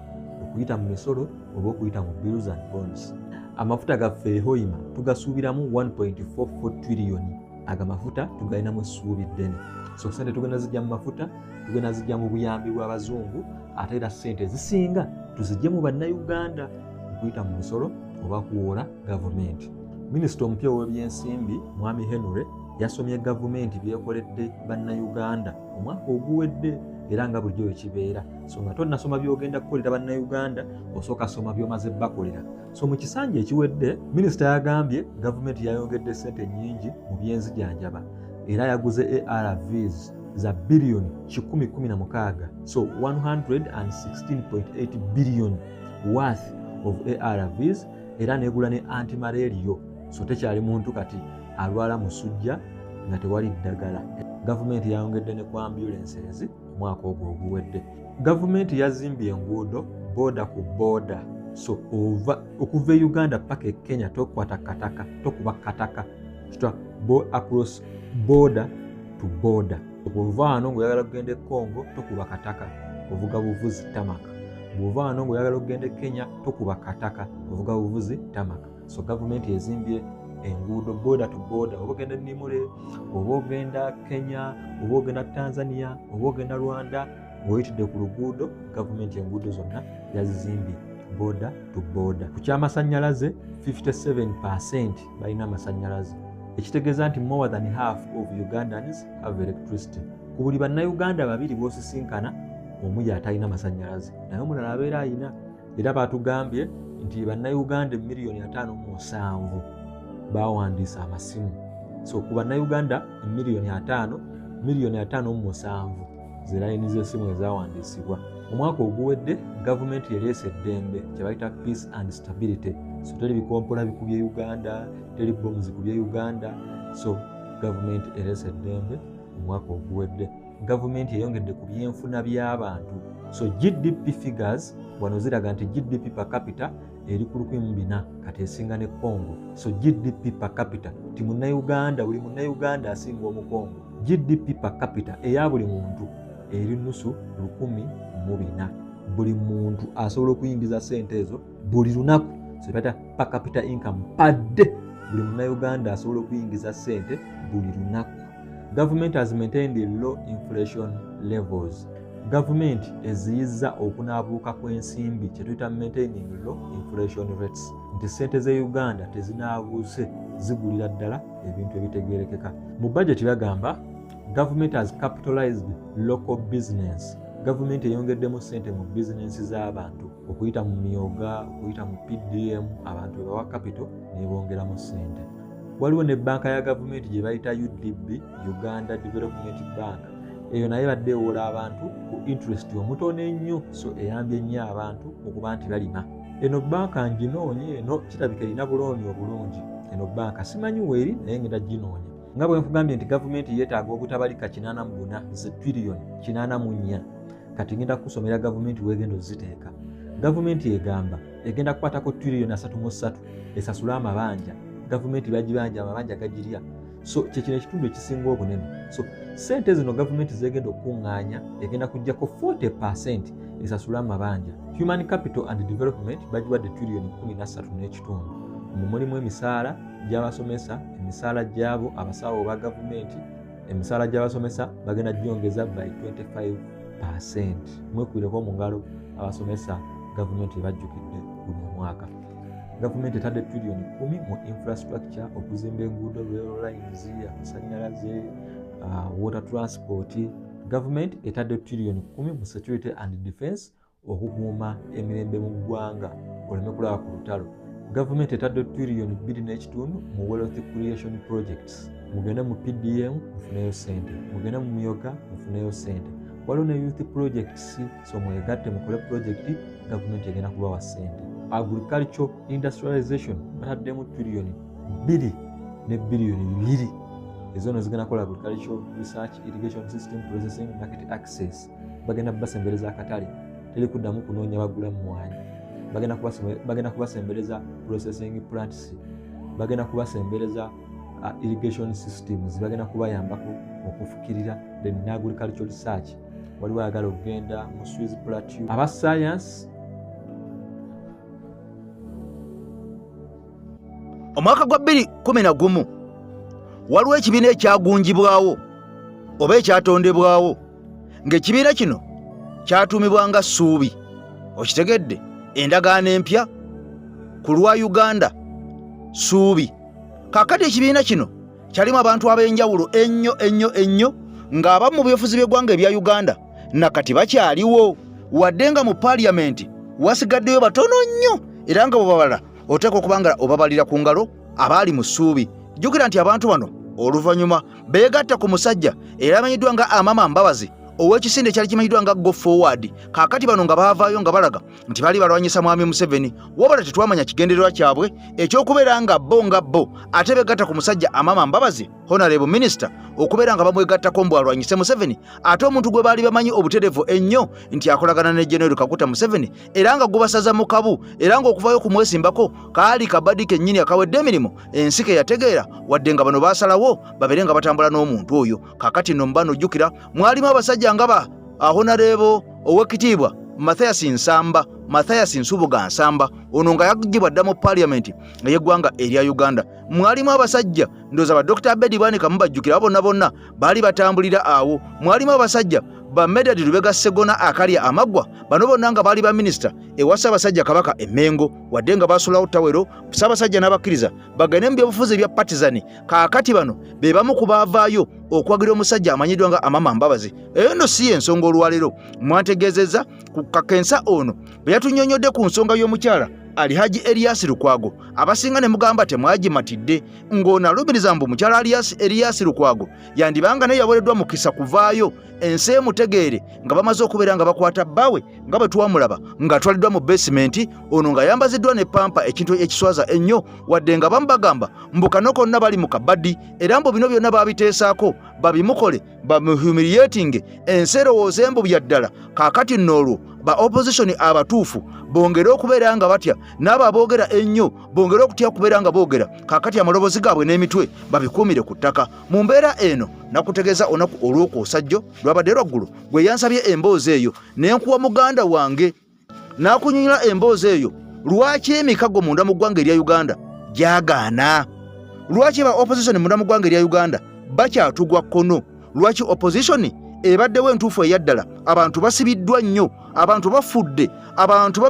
okuyita mu misolo oba okuyita mu bills and bonds. Amafuta gaffe ehoima tugasuubiramu 1.44 trillion. Aga mafuta tugalinamu essuubi ddene. So sente tugenda zijja mu mafuta, tugenda zijja mu buyambi bw'abazungu, ate era sente zisinga tuzijje mu bannayuganda okuyita mu misolo oba kuwola gavumenti. Minisita omupya w'ebyensimbi Mwami Henry yasomye gavumenti byekoledde bannayuganda omwaka oguwedde era nga bulijjo bwe kibeera. So nga tonnasoma by'ogenda kukolera bannayuganda osooka soma by'omaze bakolera. So mu kisanja ekiwedde minisita yagambye gavumenti yayongedde ssente nnyingi mu byenzijanjaba era yaguze ARVs za biliyoni 116. So 116.8 billion worth of ARVs era negula ne antimalarial. So tekyali muntu kati alwala musujja nga tewali ddagala. Gavumenti yayongedde ne ku ambulances omwaka ogwo oguwedde. Gavumenti yazimbye enguudo boda ku boda. So okuva e Uganda paka e Kenya tokuba kataka across border to border. Okuva wano ng'oyagala kugenda e Congo tokuba kataka ovuga buvuzi tamaka. Bw'ova wano ng'oyagala okugenda e Kenya tokuba kataka ovuga buvuzi tamaka. So gavumenti ezimbye enguudo border to border, oba ogenda Nimule, oba ogenda Kenya, oba ogenda Tanzania, oba ogenda Rwanda, ng'oyitidde ku luguudo, gavumenti enguudo zonna yazizimbye border to border. Ku ky'amasannyalaze 57% balina amasannyalaze, ekitegeeza nti more than half of Ugandans have electricity. Ku buli bannayuganda babiri b'osisinkana omu y'atalina masannyalaze, naye omulala abeera ayina. Era batugambye nti bannayuganda 5,700,000 bawandiisa amasimu. So ku bannayuganda 5,700,000 ze layini z'essimu ezawandiisibwa. Omwaka oguwedde gavumenti ereese eddembe kye bayita peace and stability. So teri bikompola bikubye Uganda, teri bomu zikubye Uganda. So gavumenti ereese eddembe omwaka oguwedde. Gavumenti eyongedde ku byenfuna by'abantu. So GDP figures wano ziraga nti GDP per capita eri ku 400 kati esinga ne Congo. So GDP per capita ti munnayuganda buli munnayuganda asinga omukongo. GDP per capita eya buli muntu eri nusu 1,400. Buli muntu asobola okuyingiza sente ezo buli lunaku. So bata per capita income per day buli munnayuganda asobola okuyingiza sente buli lunaku. Government has maintained low inflation levels. Gavumenti eziyizza okunaabuuka kw'ensimbi kye tuyita maintaining low inflation rates. Nti ssente z'e Uganda tezinaabuuse zigulira ddala ebintu ebitegeerekeka. Mu budget bagamba government has capitalized local business. Gavumenti eyongeddemu ssente mu bizinensi z'abantu okuyita mu myoga, okuyita mu PDM, abantu bwe bawa capital ne bongeramu ssente. Waliwo ne banka ya gavumenti gye bayita UDB, Uganda Development Bank. Eyo naye badde ewola abantu ku interest omutono ennyo, so eyambye nnyo abantu okuba nti balima. Eno banka nginoonye, eno kirabika erina bulooni obulungi. Eno banka simanyi weeri naye ngenda ginoonya. Nga bwe nkugambye nti gavumenti yeetaaga obutabalika 84 trillion 84. Kati ngenda kusomera gavumenti weegenda oziteeka. Gavumenti egamba egenda kukwatako trillion 33 esasula amabanja. Gavumenti bagibanja amabanja gagirya. So kyekino ekitundu ekisinga obunene. So sente zino gavumenti zegenda okuŋŋaanya egenda kujjako 40% esasula amabanja. Human capital and development bagiwadde trillion 13.5. Mulimu emisaala gy'abasomesa, emisaala gy'abo abasawo ba gavumenti, emisaala gy'abasomesa bagenda gyongeza by 25%. Mwekubireko mu ngalo abasomesa gavumenti ebajjukidde buli mwaka. Gavumenti etadde trillion 10 mu infrastructure, okuzimba enguudo, rail lines, amasannyalaze, water transport. Gavumenti etadde trillion 10 mu security and defense, okukuuma emirembe mu ggwanga oleme kulaba ku lutalo. Gavumenti etadde trillion 2.5 mu wealth creation projects. Mugende mu PDM mufuneyo sente, mugende mu myoga mufuneyo sente. Waliwo ne youth projects, so mwegatte mukole project, gavumenti egenda kubawa sente. Agricultural industrialization bataddemu trillion 2 ne billion 2. Ezo zigenda kukola agricultural research, irrigation system, processing, market access. Bagenda basembereza akatale, teri kuddamu kunoonya bagula mmwanyi. Bagenda kubasembereza processing plants, bagenda kubasembereza irrigation systems, bagenda kubayambako okufukirira. Then agricultural research waliwo ayagala okugenda mu Swiss Plateau. Aba science omwaka gwa 2011 waliwo ekibiina ekyagunjibwawo oba ekyatondebwawo ng'ekibiina kino kyatuumibwa nga Ssuubi. Okitegedde? Endagaano empya ku lwa Uganda Ssuubi. Kaakati ekibiina kino kyalimu abantu ab'enjawulo ennyo ng'abamu mu byobufuzi by'eggwanga ebya Uganda nakati bakyaliwo, wadde nga mu paaliyamenti wasigaddeyo batono nnyo, era nga bwebabala oteeka okuba nga obabalira ku ngalo abaali mu Ssuubi. Jjukira nti abantu bano oluvannyuma beegatta ku musajja era amanyiddwa nga Amama Mbabazi ow'ekisinde ekyali kimanyiddwa nga Go Forward. Kaakati bano nga baavaayo nga balaga nti baali balwanyisa mwami Museveni, wabula tetwamanya kigendererwa kyabwe ekyokubeera nga bo ate beegatta ku musajja Amama Mbabazi, Honorable Minister, okubeera nga bamwegattako mbu alwanyise Museveni, ate omuntu gwe baali bamanyi obuterevu ennyo nti akolagana ne General Kaguta Museveni era nga gubasaza mu kabu, era ng'okuvayo kumwesimbako kaali kabadi kennyini akawedde emirimu ensi ke yategeera, wadde nga bano baasalawo babeere nga batambula n'omuntu oyo. Kaakati nno mbano ojjukira mwalimu abasajja nga Honorable Owekitiibwa Mathias Nsubuga Nsamba, ono nga yagibwa dda mu paaliyamenti ey'eggwanga erya Uganda. Mwalimu abasajja ndowooza ba Dr. Abedi Bwanika mubajjukira bonna baali batambulira awo. Mwalimu abasajja ba Medad Lubega Segona akalya amaggwa, bano bonna nga baali ba minisita ewa Ssaabasajja Kabaka e Mengo, wadde nga basulawo Tawero Ssaabasajja n'abakkiriza bagende mu byobufuzi bya Partizan. Kaakati bano be bamu ku baavaayo okwagira omusajja amanyiddwa nga Amama Mbabazi. Eyo nno si ensonga olwaleero mwantegeezezza ku kakensa ono bwe yatunnyonnyodde ku nsonga y'omukyala Alhaji Elias Lukwago. Abasinga ne mugamba temwagimatidde, ng'ono alumiriza mbu mukyala Elias Lukwago yandibanga naye yawereddwa mukisa kuvaayo ensi emutegeere nga bamaze okubeera nga bakwata bbawe nga bwe twamulaba ng'atwaliddwa mu basement, ono nga yambaziddwa ne pampa, ekintu ekiswaza ennyo, wadde nga bamu bagamba mbu kano konna bali mu kabaddi era mbu bino byonna babiteesaako babimukole bamuhumiliating ensi erowooze mbu bya ddala. Kaakati nno olwo ba opposition abatuufu bongere okubeera nga batya, n'abo aboogera ennyo bongere okutya kubeera nga boogera. Kaakati amaloboozi gaabwe n'emitwe babikuumire ku ttaka. Mu mbeera eno nakutegeeza olunaku olw'okwosajjo lwabadde lwaggulu gwe yansabye emboozi eyo n'enkuwa muganda wange n'akunyonyola emboozi eyo. Lwaki emikago munda mu ggwanga erya Uganda gyagaana? Lwaki ba opposition munda mu ggwanga erya Uganda bakyatugwa kkono? Lwaki opposition ebaddewo entuufu eyaddala? Abantu basibiddwa nnyo, abantu bafudde, abantu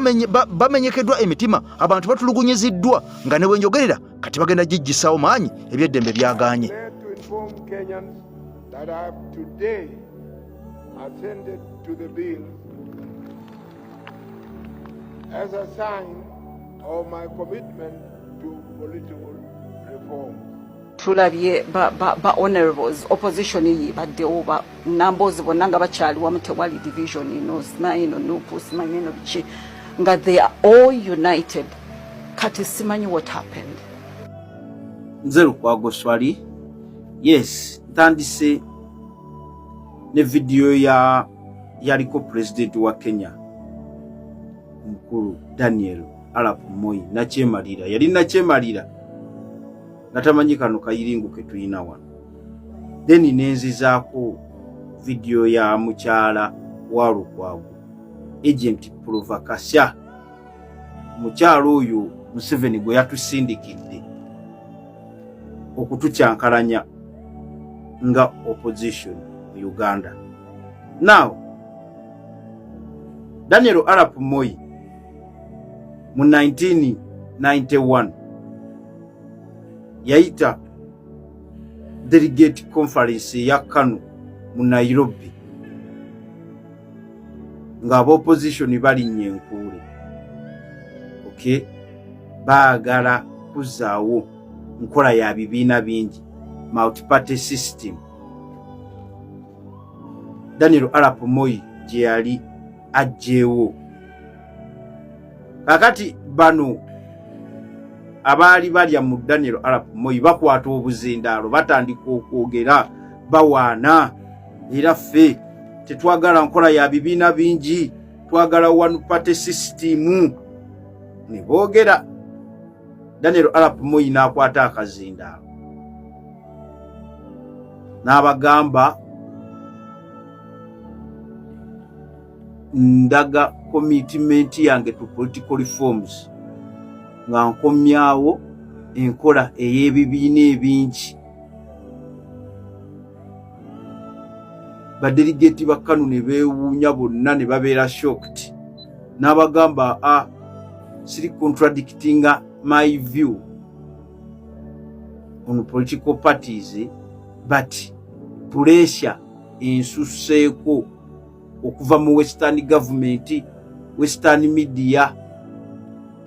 bamenyekeddwa emitima, abantu batulugunyiziddwa nga ne bwenjogerera kati bagenda gijjisawo maanyi ebyeddembe byagaanye. As a sign of my commitment to political reform. Tulabye ba honorables opposition yibaddewo ba nambozi bonna nga bakyaliwo mu tewali division ino simanyi no nupu simanyi no biki nga they are all united. Kati simanyi what happened. Nze Lukwago Swali, yes, ntandise ne video yaliko president wa Kenya mukulu Daniel Arap Moi nakyemalira, yali nakyemalira natamanyi kano kayiringu ke tulina wano. Then nenzizaako video ya mukyala wa Lukwago, Agent Provocation. Mukyala oyo Museveni gwe yatusindikidde okutukyankalanya nga opposition mu Uganda. Now Daniel Arap Moi mu 1991 yaita delegate conference ya KANU mu Nairobi nga opposition bali nyenkule. Okay, baagala kuzaawo nkola ya bibiina bingi, multi-party system. Daniel Arap Moi gye yali ajjeewo. Kakati bano abaali balya mu Daniel Arap Moi bakwata obuzindaalo batandika okwogera bawaana, era ffe tetwagala nkola ya bibiina bingi, twagala one party system. Ne boogera. Daniel Arap Moi n'akwata akazindaalo n'abagamba ndaga commitment yange to political reforms nga nkomyawo enkola ey'ebibiina ebingi. Badelegate ba KANU ne beewuunya bonna ne babeera shocked. N'abagamba siri contradicting my view on political parties, but pressure ensusseeko okuva mu Western government, Western media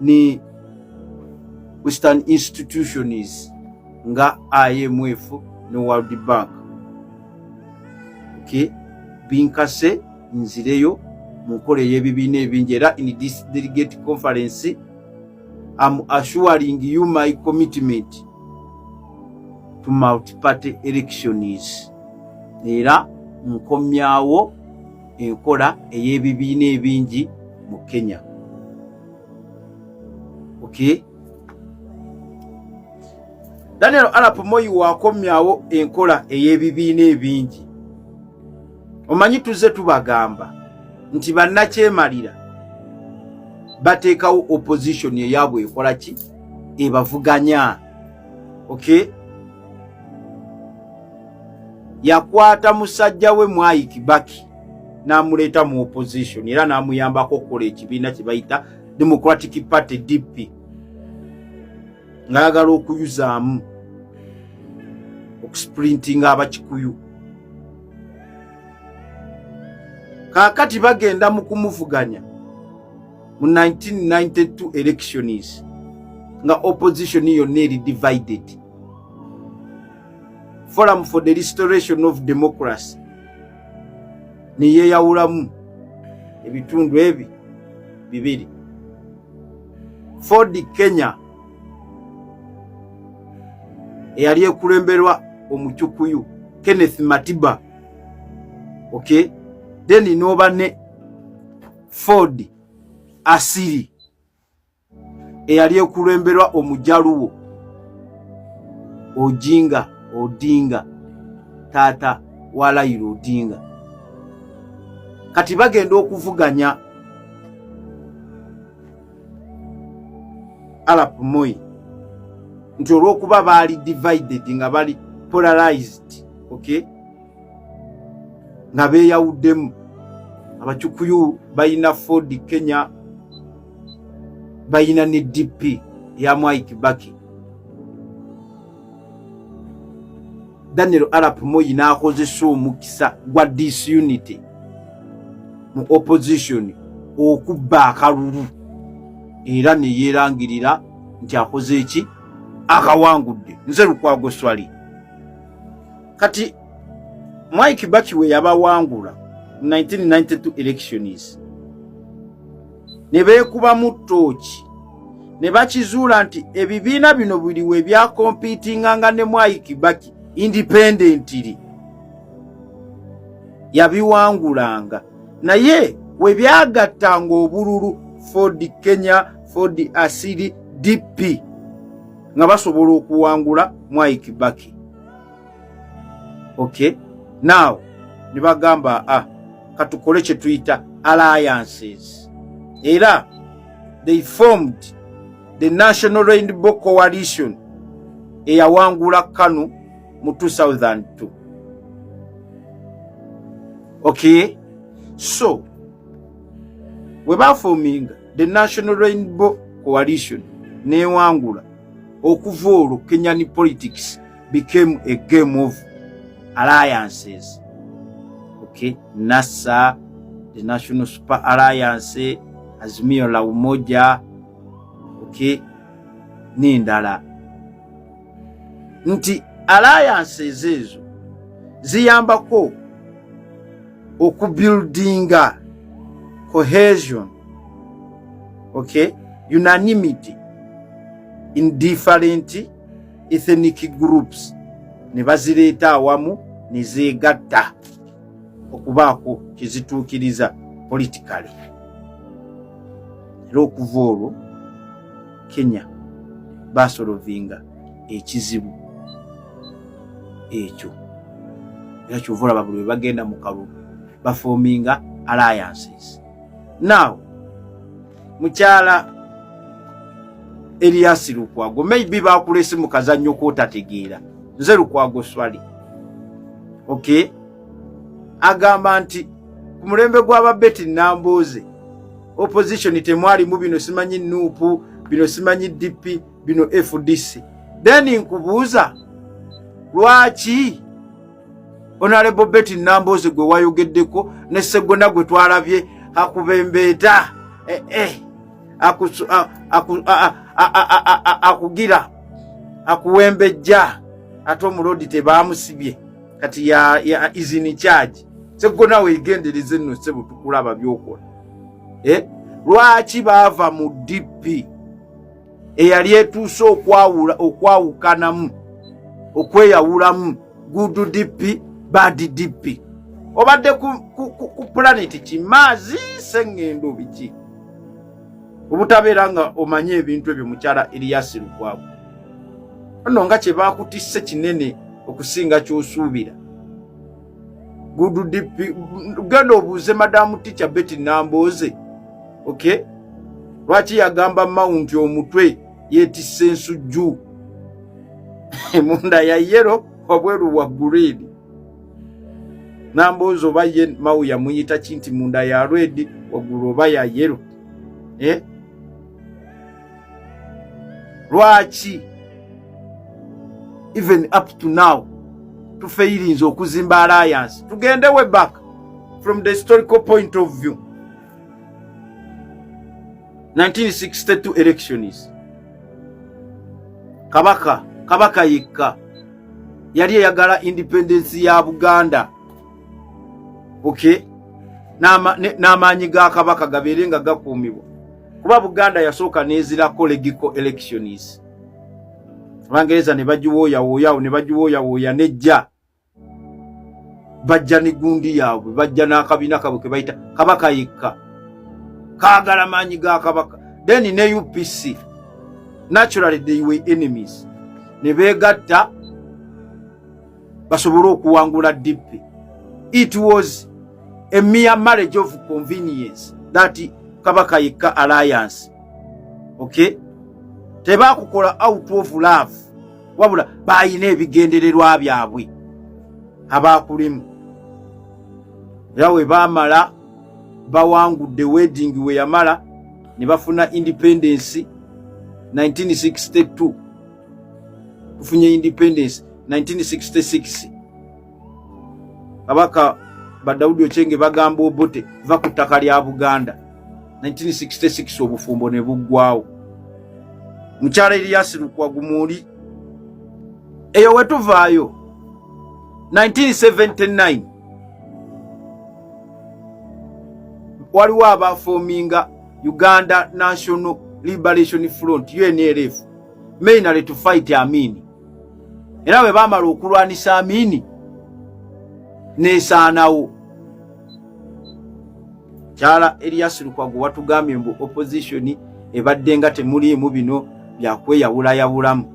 ni Western institutions nga IMF ne World Bank. Okay, binkase nzireyo mu nkola y'ebibiina ebingi. Era in this delegate conference I'm assuring you my commitment to multi-party elections. Era nkomyawo enkola ey'ebibiina ebingi mu Kenya. Okay, Daniel Arap Moi wakomyawo enkola ey'ebibiina ebingi. Omanyi tuze tubagamba nti bannakyemalira bateekawo opposition eyabwe ekola ki? Ebavuganya. Okay, yakwata musajja we Mwai Kibaki n'amuleeta mu opposition era n'amuyambako okukola ekibiina kye bayita Democratic Party DP, ng'ayagala okuyuzaamu okusprintinga abakikuyu. Kaakati bagenda mu kumuvuganya mu 1992 elections nga opposition yonna eri divided. Forum for the Restoration of Democracy ne yeeyawulamu ebitundu ebi bibiri. Ford Kenya eyali ekulemberwa omukyukuyu Kenneth Matiba. Okay, then noba ne Ford Asiri eyali ekulemberwa omujaluwo Ojinga Odinga, taata wa Raila Odinga. Kati bagenda okuvuganya Arap Moi nti olw'okuba baali divided nga bali polarized. Okay, nga beeyawuddemu. Abakyukuyu bayina Ford Kenya, bayina ne DP ya Mwai Kibaki. Daniel Arap Moi n'akozesa omukisa gwa disunity mu opposition okubba akalulu era ne yeerangirira nti akoze eki? Akawangudde. Nze Lukwago Swali. Kati Mwai Kibaki we yabawangula 1992 elections ne beekubamu ttooki ne bakizuula nti ebibiina bino buli we bya competinganga ne Mwai Kibaki independently yabiwangulanga, naye we byagattanga obululu Ford Kenya, Ford Asiri, DP nga basobola okuwangula Mwai Kibaki. Okay, now nibagamba katukole kye tuyita alliances. Era they formed the National Rainbow Coalition eyawangula KANU mu 2002. Okay, so we forming the National Rainbow Coalition newangula, okuva olwo Kenyan politics became a game of alliances. Okay, NASA, the National Super Alliance, Azimio la Umoja, okay, nindala. Nti alliances ezo ziyambako okubuildinga cohesion, okay, unanimity in different ethnic groups. Ne bazireeta awamu ne zeegatta okubaako kizituukiriza politically. Era okuva olwo Kenya basolovinga ekizibu ekyo. Era kyova olaba buli we bagenda mu kalulu baforminga alliances. Now mukyala Elias Lukwago maybe bakulese mu kazannyo k'otategeera nze Lukwago swali okay agamba nti ku mulembe gw'aba Betty Nambooze opposition temwali mu bino simanyi Nuupu bino simanyi DP bino FDC then nkubuuza lwaki Honorable Betty Nambooze gwe wayogeddeko ne Sseggona gwe twalabye akubembeeta akugira akuwembejja ate omulodi tebamusibye kati ya izini charge Sseggona weegendereze nno ssebo tukulaba byokola lwaki baava mu DP eyali etuuse okwawukanamu okweyawulamu good DP bad DP obadde ku planet kimaazi sengendo biki obutabeera nga omanye ebintu ebyo mukyala Elias Lukwago ono nga kye baakutisse kinene okusinga ky'osuubira good DP genda obuuze madamu teacher Betty Nambooze okay lwaki yagamba mount omutwe yeetisse ensujju munda ya yero wabweru wa green Nambooze oba ye mawu yamuyita kinti munda ya red waggulu oba ya yero lwaki even up to now tufeirinze okuzimba alliance tugende way back from the historical point of view 1962 elections kabaka yekka yali yagala independence ya Buganda okay n'amaanyi ga kabaka gabeerenga gakuumibwa kuba Buganda yasooka nezirako legal elections Abangereza ne bagiwooyawooyawo ne bagiwooyawooya nejja bajja ne gundi yaabwe bajja n'akabina kabwe ke bayita kabaka yekka kaagala maanyi ga kabaka then ne UPC naturally they were enemies ne beegatta basobole okuwangula DP. It was a mere marriage of convenience that kabaka yekka alliance okay tebakukola out of love wabula bayina ebigendererwa byabwe abakulimu era we bamala bawangudde wedding we yamala ne bafuna independence 1962 tufunye independence 1966 kabaka Badaudi Ochenge bagamba obote va ku ttaka lya Buganda 1966 obufumbo ne buggwawo mukyala Elias Lukwago muli eyo wetuvaayo 1979 waliwo abaforminga Uganda National Liberation Front UNLF mainly to fight Amini era bwe bamala okulwanisa Amini nesaanawo kyala Elias Lukwago watugambye mbu opposition ebadde nga temuliimu bino byakweyawulayawulamu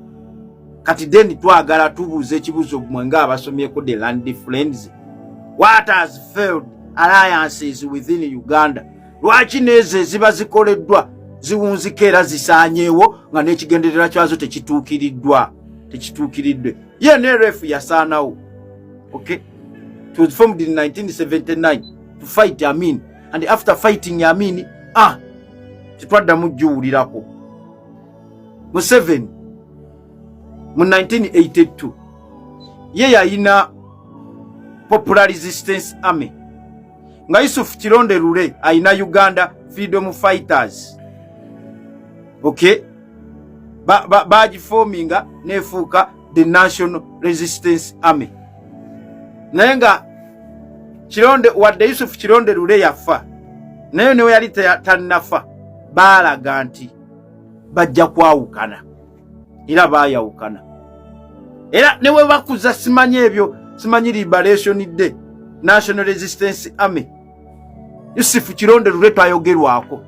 kati then twagala tubuuze ekibuuzo bumwe nga abasomyeko the land friends what has failed alliances within Uganda lwaki nezo eziba zikoleddwa ziwunzika era zisaanyeewo nga n'ekigendererwa kyazo tekituukiridde ye NRF yasaanawo okay it was formed in 1979 to fight Amin and after fighting Amin tetwadda mujjuwulirako Museveni mu 1982 ye yayina Popular Resistance Army nga Yusuf Kironde Lule ayina Uganda Freedom Fighters okay bagiforminga nefuuka the National Resistance Army naye nga Kironde wadde Yusuf Kironde Lule yafa naye newe yali tannafa baalaga nti bajja kwawukana era baayawukana era newe bakuza simanyi ebyo simanyi Liberation Day National Resistance Army Yusuf Kironde Lule twayogerwako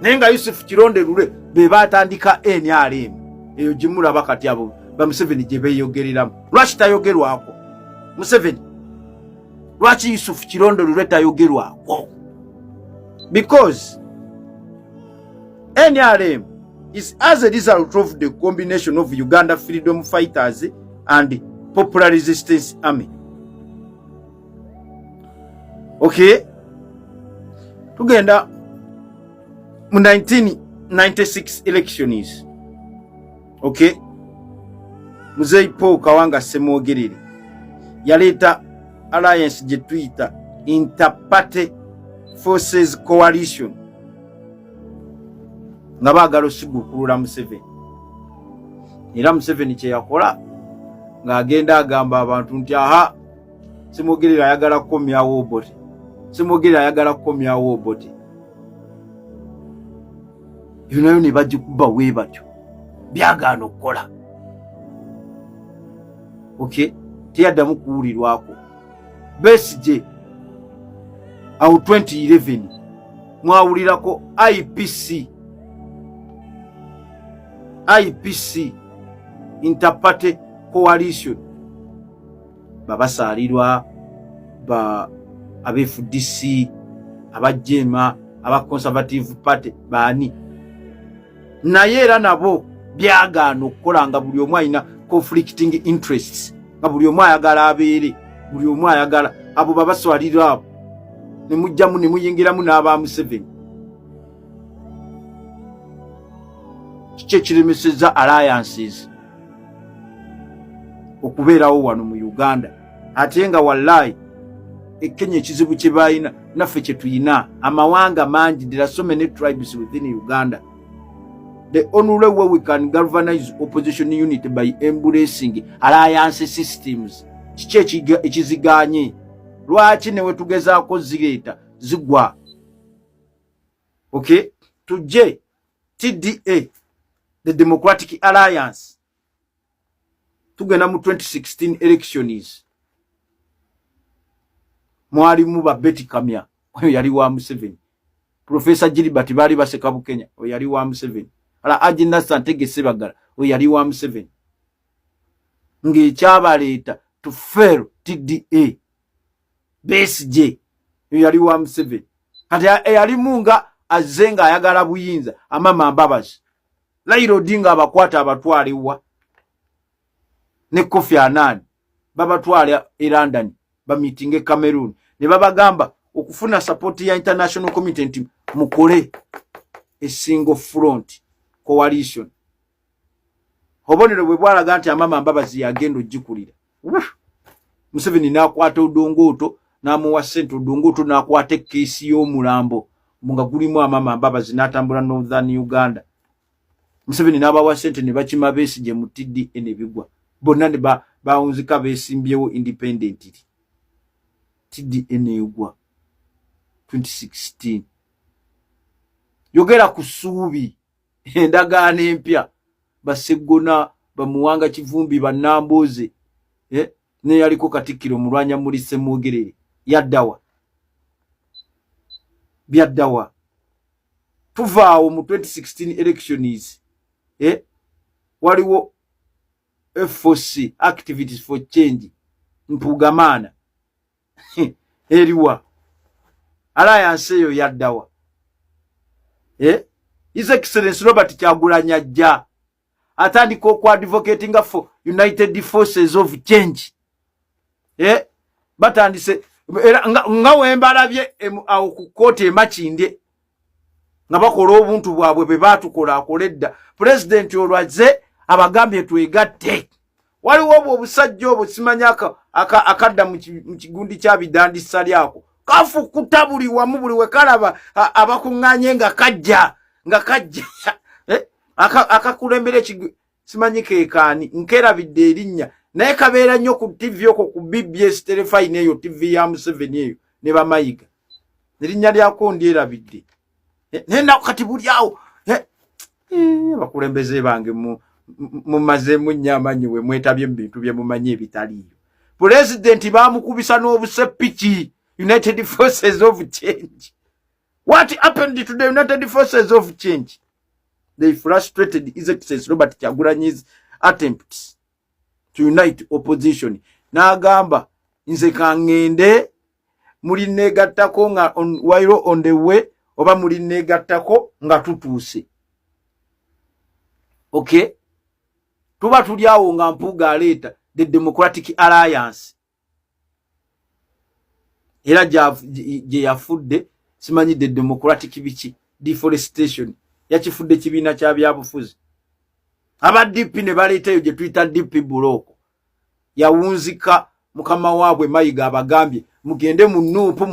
naye nga Yusuf Kironde Lule be baatandika NRM eyo gimulaba kati abo ba Museveni gye beeyogereramu lwaki tayogerwako Museveni lwaki Yusuf Kironde Lule tayogerwako because NRM is as a result of the combination of Uganda freedom fighters and Popular Resistance Army. Okay, tugenda mu 1996 elections. Okay, Muzei Paul Kawanga Semwogerere yaleta alliance je Twitter Interparty Forces Coalition nga baagala osigukulula Museveni. Era Museveni kye yakola ng'agenda agamba abantu nti aha Semwogerere ayagala kukomyawo Obote, Semwogerere ayagala kukomyawo Obote. Nayo ne bagikuba we batyo byagaana okukola. Okay, teyaddamu kuwulirwako. Besigye awo 2011 mwawulirako IPC Interparty Coalition babasaalirwa FDC abajema aba Conservative Party baani naye era nabo byagaana okukola nga buli omu alina conflicting interests, nga buli omu ayagala abeere, buli omu ayagala abo babaswalirwa abo ne mujjamu ne muyingiramu n'aba Museveni. Kiki ekiremesezza alliances okubeerawo wano mu Uganda ate nga wallahi Kenya ekizibu kye balina naffe kye tuyina amawanga mangi. There are so many tribes within Uganda. The only way we can galvanize opposition unity by embracing alliance systems. Kiki ekiziganye? Lwaki newe tugezaako zireeta zigwa? Okay, tujje TDA, the Democratic Alliance, tugenda mu 2016 elections. Mwalimu ba Betty Kamya oyo yali wa Museveni, Professor Gilbert bali baseka Bukenya oyo yali wa Museveni, ala Agina Santege Sebagala oyo yali wa Museveni. Ng'ekyabaleeta to fail TDA Besigye oyo yali wa Museveni, kati yali munga azenga ayagala buyinza Amama Mbabazi, Raila Odinga abakwata abatwaliwa ne Kofi Annan babatwala e London ba meeting e Cameroon ne babagamba okufuna support ya international community mukole a single front coalition. Obonero bwe bwalaga nti Amama Mbabazi yagenda ogikulira. Museveni n'akwata Odongoto n'amuwa ssente, Odongoto n'akwata keesi y'omulambo nga gulimu Amama Mbabazi n'atambula Northern Uganda. Museveni n'abawa ssente ne bakima Besigye mu TDA ne bigwa. Bonna ne bawunzika beesimbyewo independently. TDA ne egwa 2016. Yogera ku ssuubi endagaano empya Basseggona bamuwanga Kivumbi bannamboze ne yaliko Katikkiro Mulwanya muli Semwogerere yaddawa byaddawa. Tuvaawo mu 2016 elections waliwo FOC, Activities for Change, Mpugamana eriwa alliance eyo yaddawa. His Excellency Robert Kyagulanyi ajja atandika okwadvocating for United Forces of Change. Batandise nga wembalabye awo ku kooti e Makindye nga bakola obuntu bwabwe bwe batukola akoledda. President olwaze abagambye twegatte. Waliwo obusajja obwo simanyaka akadda mu kigundi kya bidandisa lyako kafu kutabuli wamu buli we kalaba abakuŋŋanye nga kajja akakulembera simanyike kaani nkerabidde erinnya naye kabeera nnyo ku TV okwo ku BBS telefine eyo TV ya Museveni eyo ne bamayiga erinnya lyako ndyerabidde nenda kati buli awo bakulembeze bange mumazeemu nnyo amanyi we mwetabye mu bintu bye mumanyi ebitaliiyo. Pulezidenti baamukubisa n'obuseppiki United Forces of Change. What happened to the United Forces of Change? They frustrated His Excellency Robert Kyagulanyi's attempts to unite opposition. N'agamba nze kangende muli negattako nga while on the way oba muli negattako nga tutuuse. Okay, tuba tuli awo nga Mpuuga aleeta the Democratic Alliance era gye yafudde simanyi the Democratic biki deforestation yakifudde kibiina kya byabufuzi aba DP ne baleetayo gye tuyita DP buloko yawunzika mukama waabwe Mayiga abagambye mugende mu Nuupu